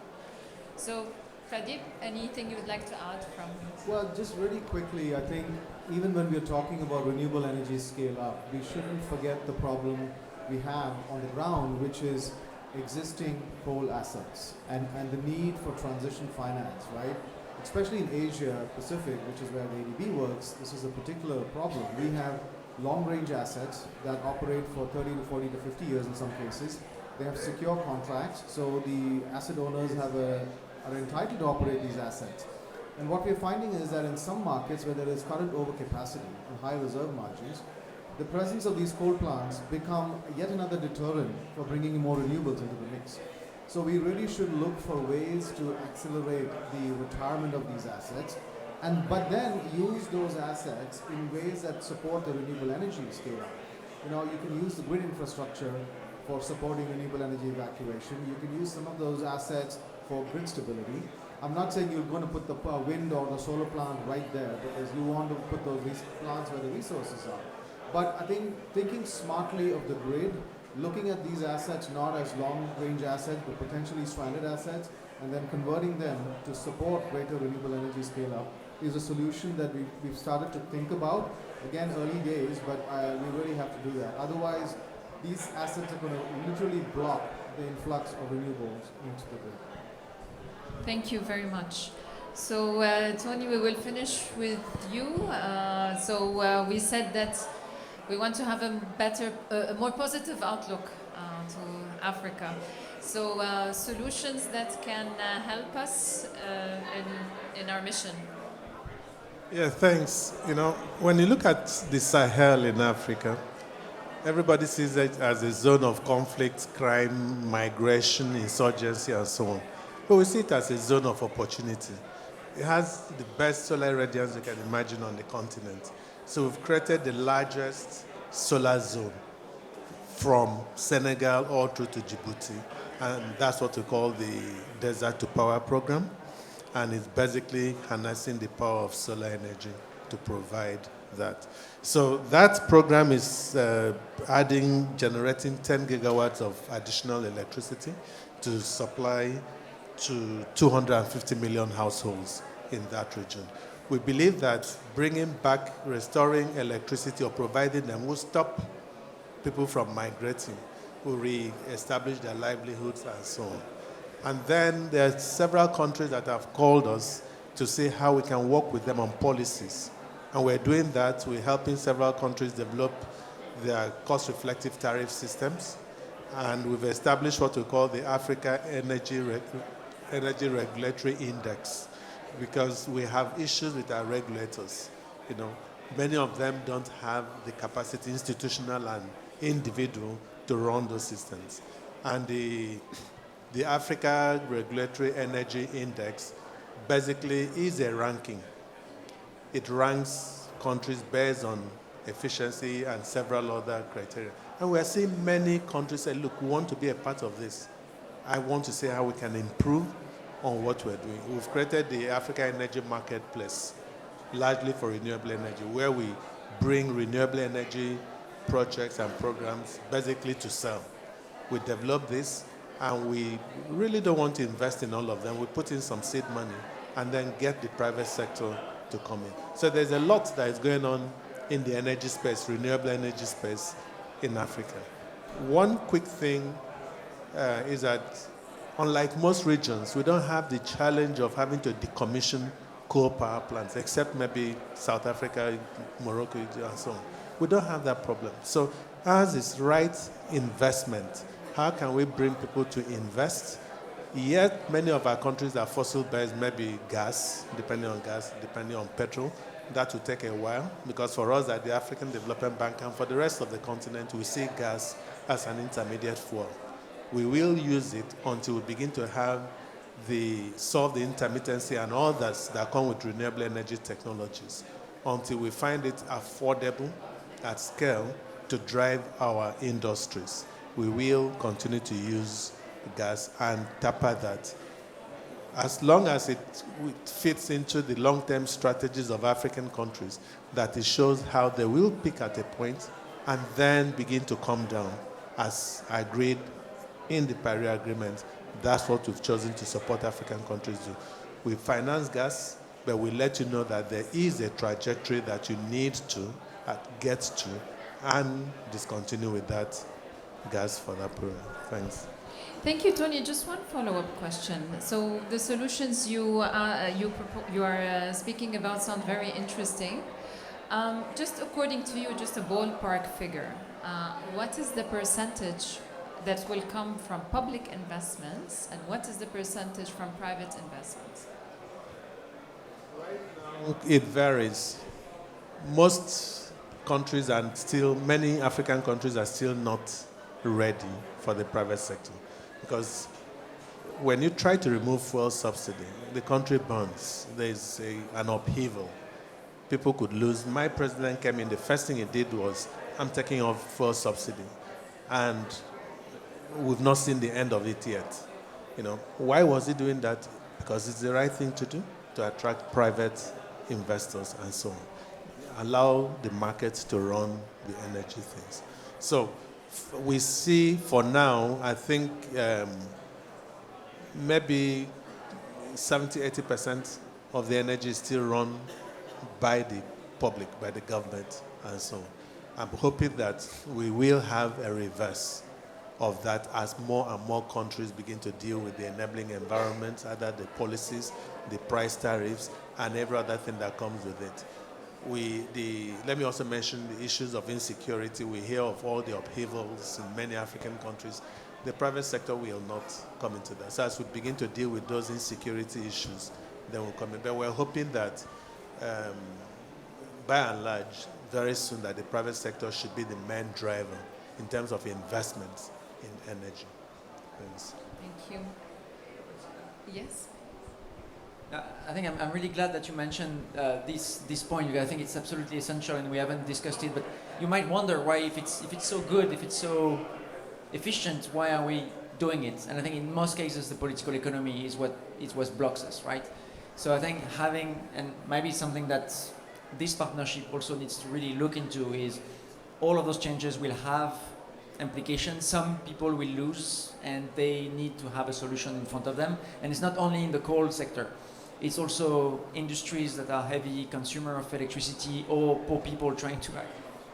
So Pradeep, anything you would like to add from? Well, just really quickly, I think even when we're talking about renewable energy scale up, we shouldn't forget the problem we have on the ground, which is existing coal assets and the need for transition finance, right? Especially in Asia Pacific, which is where the ADB works, this is a particular problem. We have long-range assets that operate for 30 to 40 to 50 years in some cases. They have secure contracts, so the asset owners are entitled to operate these assets. And what we're finding is that in some markets where there is current overcapacity and high reserve margins, the presence of these coal plants become yet another deterrent for bringing more renewables into the mix. So we really should look for ways to accelerate the retirement of these assets, but then use those assets in ways that support the renewable energy scale up. You know, you can use the grid infrastructure for supporting renewable energy evacuation. You can use some of those assets for grid stability. I'm not saying you're going to put the wind or the solar plant right there, because you want to put those plants where the resources are. But I think thinking smartly of the grid, looking at these assets not as long-range assets, but potentially stranded assets, and then converting them to support greater renewable energy scale-up is a solution that we've started to think about. Again, early days, but we really have to do that. Otherwise, these assets are going to literally block the influx of renewables into the grid. Thank you very much. So Tony, we will finish with you. We said that we want to have a more positive outlook to Africa. So solutions that can help us in our mission. Yeah, thanks. You know, when you look at the Sahel in Africa, everybody sees it as a zone of conflict, crime, migration, insurgency, and so on. But we see it as a zone of opportunity. It has the best solar radiance you can imagine on the continent. So we've created the largest solar zone from Senegal all through to Djibouti. And that's what we call the Desert to Power program. And it's basically harnessing the power of solar energy to provide that. So that program is generating 10 gigawatts of additional electricity to supply to 250 million households in that region. We believe that bringing back, restoring electricity or providing them will stop people from migrating, will re-establish their livelihoods and so on. And then there are several countries that have called us to see how we can work with them on policies. And we're doing that. We're helping several countries develop their cost-reflective tariff systems. And we've established what we call the Africa Energy Regulatory Index, because we have issues with our regulators. You know, many of them don't have the capacity, institutional and individual, to run those systems. And the Africa Regulatory Energy Index basically is a ranking. It ranks countries based on efficiency and several other criteria. And we are seeing many countries say, look, we want to be a part of this. I want to see how we can improve on what we're doing. We've created the Africa Energy Marketplace, largely for renewable energy, where we bring renewable energy projects and programs basically to sell. We develop this, and we really don't want to invest in all of them. We put in some seed money and then get the private sector to come in. So there's a lot that is going on in the energy space, renewable energy space in Africa. One quick thing is that unlike most regions, we don't have the challenge of having to decommission coal power plants, except maybe South Africa, Morocco, and so on. We don't have that problem. So ours is right investment. How can we bring people to invest? Yet many of our countries are fossil-based, maybe gas, depending on petrol. That will take a while, because for us at the African Development Bank and for the rest of the continent, we see gas as an intermediate fuel. We will use it until we begin to solve the intermittency and all that come with renewable energy technologies, until we find it affordable at scale to drive our industries. We will continue to use gas and taper that. as long as it fits into the long-term strategies of African countries, that it shows how they will peak at a point and then begin to come down, as agreed in the Paris Agreement. That's what we've chosen to support African countries do. We finance gas, but we let you know that there is a trajectory that you need to get to and discontinue with that gas for that period. Thanks. Thank you, Tony. Just one follow-up question. So the solutions you are speaking about sound very interesting. Just according to you, just a ballpark figure, what is the percentage that will come from public investments, and what is the percentage from private investments? It varies. Most countries, and still many African countries, are still not ready for the private sector, because when you try to remove fuel subsidy, the country burns. There's an upheaval. People could lose. My president came in, the first thing he did was, I'm taking off fuel subsidy. And we've not seen the end of it yet. You know, why was he doing that? Because it's the right thing to do, to attract private investors and so on. Allow the markets to run the energy things. So we see for now, I think maybe 70–80% of the energy is still run by the public, by the government, and so on. I'm hoping that we will have a reverse of that as more and more countries begin to deal with the enabling environment, either the policies, the price tariffs, and every other thing that comes with it. Let me also mention the issues of insecurity. We hear of all the upheavals in many African countries. The private sector will not come into that. So as we begin to deal with those insecurity issues, then we'll come in. But we're hoping that by and large, very soon, that the private sector should be the main driver in terms of investments in energy. Thanks. Thank you. Yes? I think I'm really glad that you mentioned this point, because I think it's absolutely essential, and we haven't discussed it. But you might wonder why, if it's so good, if it's so efficient, why are we doing it? And I think in most cases the political economy is what blocks us, right? So I think having, and maybe something that this partnership also needs to really look into, is all of those changes will have implications. Some people will lose, and they need to have a solution in front of them. And it's not only in the coal sector. It's also industries that are heavy consumer of electricity, or poor people trying to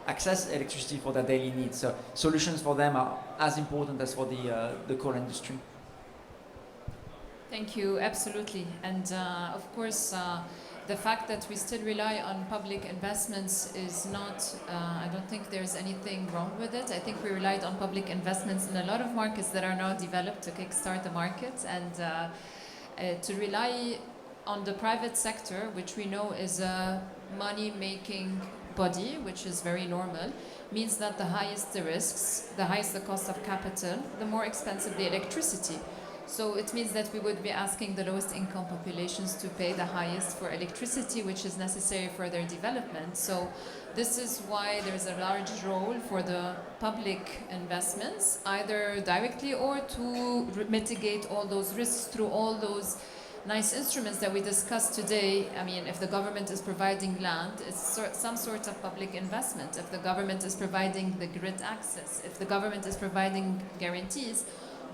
access electricity for their daily needs. So solutions for them are as important as for the coal industry. Thank you, absolutely. And of course, the fact that we still rely on public investments is not, I don't think there's anything wrong with it. I think we relied on public investments in a lot of markets that are now developed to kickstart the market. And to rely on the private sector, which we know is a money-making body, which is very normal, means that the highest the risks, the highest the cost of capital, the more expensive the electricity. So it means that we would be asking the lowest income populations to pay the highest for electricity, which is necessary for their development. So this is why there's a large role for the public investments, either directly or to mitigate all those risks through all those nice instruments that we discussed today. I mean, if the government is providing land, it's some sort of public investment. If the government is providing the grid access, if the government is providing guarantees,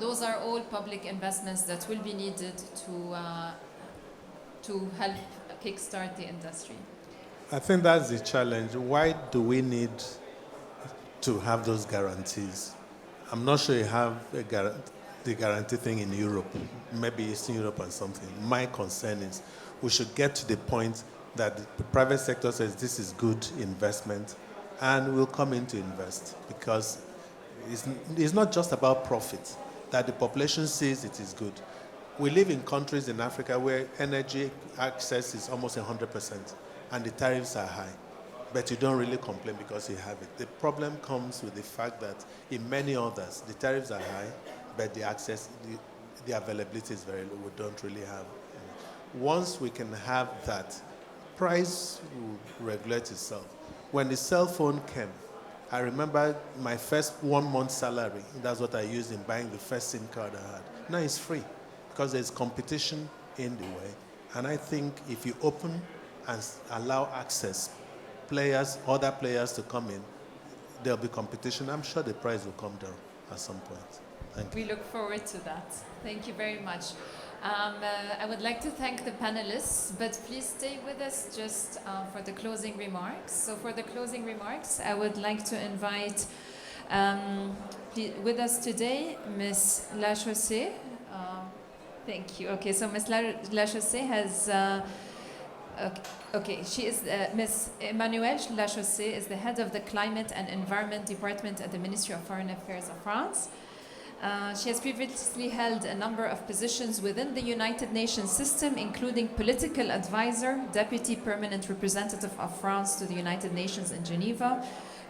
those are all public investments that will be needed to help kickstart the industry. I think that's the challenge. Why do we need to have those guarantees? I'm not sure you have the guarantee thing in Europe, maybe Eastern Europe or something. My concern is we should get to the point that the private sector says this is good investment, and will come in to invest, because it's not just about profit, that the population sees it is good. We live in countries in Africa where energy access is almost 100%, and the tariffs are high, but you don't really complain because you have it. The problem comes with the fact that in many others, the tariffs are high, but the access, the availability is very low. We don't really have. Once we can have that, price will regulate itself. When the cell phone came, I remember my first 1 month salary. That's what I used in buying the first SIM card I had. Now it's free because there's competition in the way. And I think if you open and allow access, other players to come in, there'll be competition. I'm sure the price will come down at some point. Thank you. We look forward to that. Thank you very much. I would like to thank the panelists, but please stay with us just for the closing remarks. So for the closing remarks, I would like to invite with us today Ms. Lachaussee. Thank you. Okay, so Ms. Lachaussee has, she is, Ms. Emmanuelle Lachaussee is the head of the Climate and Environment Department at the Ministry of Foreign Affairs of France. She has previously held a number of positions within the United Nations system, including political advisor, deputy permanent representative of France to the United Nations in Geneva,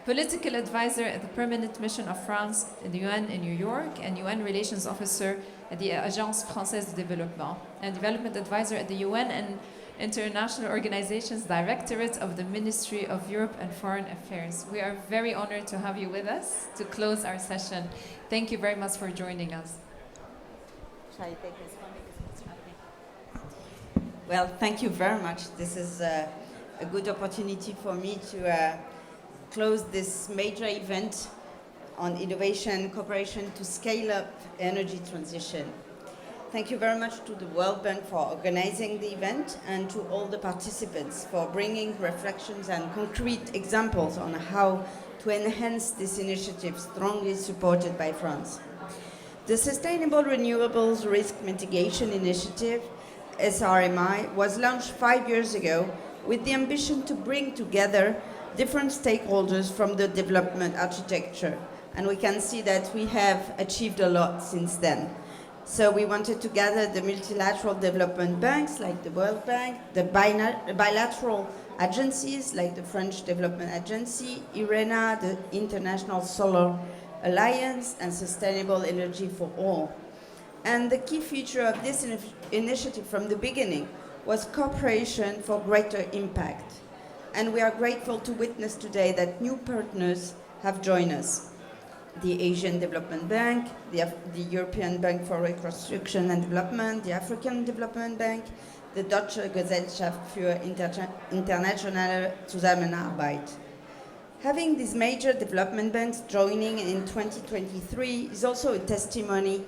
political advisor at the Permanent Mission of France in the UN in New York, and UN Relations Officer at the Agence Française de Développement, and development advisor at the UN and International Organizations Directorate of the Ministry of Europe and Foreign Affairs. We are very honored to have you with us to close our session. Thank you very much for joining us. Shall I take this one? Well, thank you very much. This is a good opportunity for me to close this major event on innovation cooperation to scale up energy transition. Thank you very much to the World Bank for organizing the event and to all the participants for bringing reflections and concrete examples on how to enhance this initiative strongly supported by France. The Sustainable Renewables Risk Mitigation Initiative, SRMI, was launched 5 years ago with the ambition to bring together different stakeholders from the development architecture. And we can see that we have achieved a lot since then. So we wanted to gather the multilateral development banks like the World Bank, the bilateral agencies like the French Development Agency, IRENA, the International Solar Alliance, and Sustainable Energy for All. And the key feature of this initiative from the beginning was cooperation for greater impact. And we are grateful to witness today that new partners have joined us. The Asian Development Bank, the European Bank for Reconstruction and Development, the African Development Bank, the Deutsche Gesellschaft für internationale Zusammenarbeit. Having these major development banks joining in 2023 is also a testimony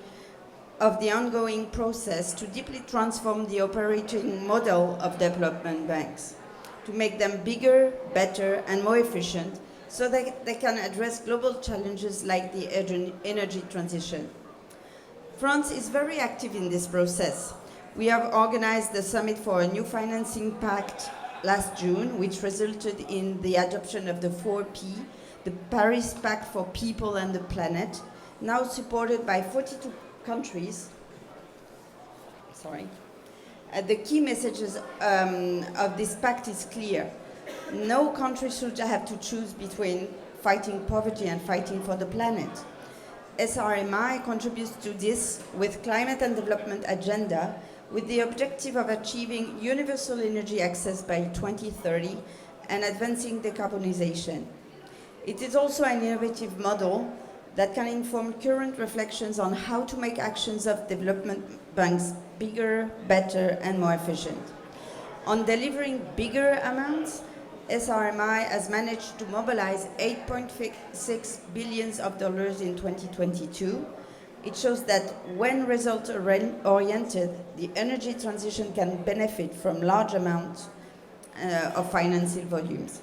of the ongoing process to deeply transform the operating model of development banks, to make them bigger, better, and more efficient, so that they can address global challenges like the energy transition. France is very active in this process. We have organized the Summit for a New Financing Pact last June, which resulted in the adoption of the 4P, the Paris Pact for People and the Planet, now supported by 42 countries. The key messages of this pact is clear. No country should have to choose between fighting poverty and fighting for the planet. SRMI contributes to this with climate and development agenda with the objective of achieving universal energy access by 2030 and advancing decarbonization. It is also an innovative model that can inform current reflections on how to make actions of development banks bigger, better, and more efficient. On delivering bigger amounts, SRMI has managed to mobilize $8.6 billion in 2022. It shows that when result-oriented, the energy transition can benefit from large amounts of financial volumes.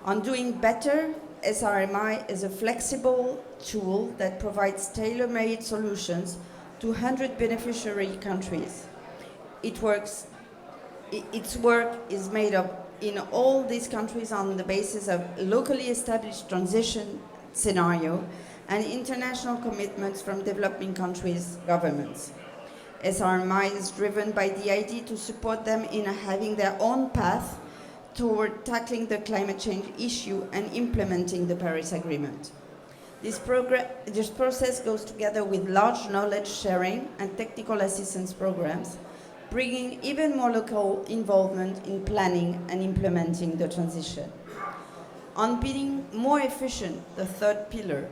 On doing better, SRMI is a flexible tool that provides tailor-made solutions to 100 beneficiary countries. Its work is made up in all these countries on the basis of locally established transition scenario and international commitments from developing countries' governments. SRMI is driven by the idea to support them in having their own path toward tackling the climate change issue and implementing the Paris Agreement. This process goes together with large knowledge sharing and technical assistance programs, bringing even more local involvement in planning and implementing the transition. On being more efficient, the third pillar,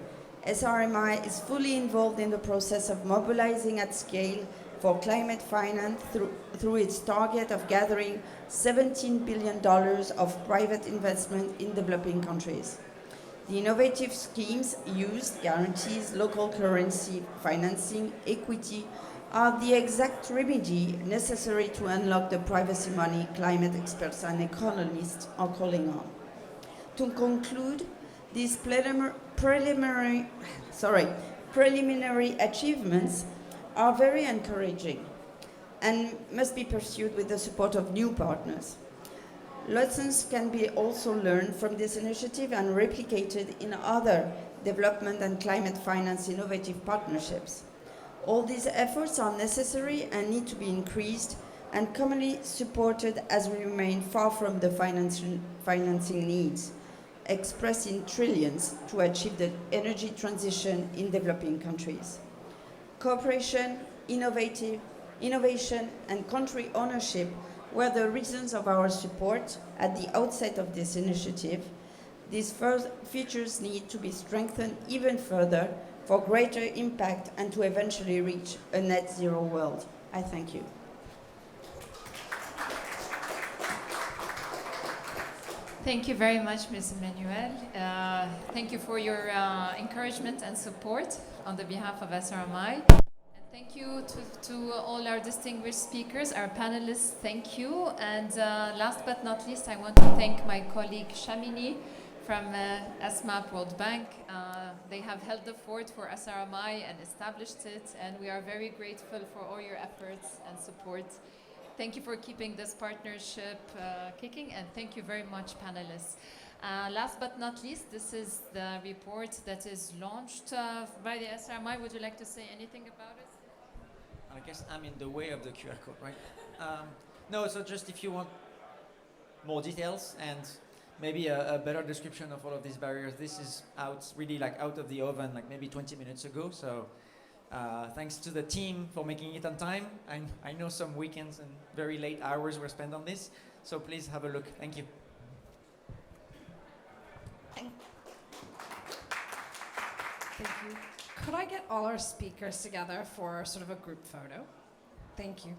SRMI is fully involved in the process of mobilizing at scale for climate finance through its target of gathering $17 billion of private investment in developing countries. The innovative schemes used guarantees local currency financing, equity, are the exact remedy necessary to unlock the privacy money climate experts and economists are calling on. To conclude, these preliminary achievements are very encouraging and must be pursued with the support of new partners. Lessons can be also learned from this initiative and replicated in other development and climate finance innovative partnerships. All these efforts are necessary and need to be increased and commonly supported as we remain far from the financing needs, expressed in trillions to achieve the energy transition in developing countries. Cooperation, innovation, and country ownership were the reasons of our support at the outset of this initiative. These features need to be strengthened even further for greater impact and to eventually reach a net zero world. I thank you. Thank you very much, Ms. Emmanuel. Thank you for your encouragement and support on the behalf of SRMI. And thank you to all our distinguished speakers, our panelists, thank you. And last but not least, I want to thank my colleague Shamini from SMAP World Bank. They have held the fort for SRMI and established it, and we are very grateful for all your efforts and support. Thank you for keeping this partnership kicking, and thank you very much, panelists. Last but not least, this is the report that is launched by the SRMI. Would you like to say anything about it? I guess I'm in the way of the QR code, right? No, so just if you want more details and maybe a better description of all of these barriers, this is really out of the oven, like maybe 20 minutes ago. So thanks to the team for making it on time. I know some weekends and very late hours were spent on this, so please have a look. Thank you. Thank you. Could I get all our speakers together for sort of a group photo? Thank you.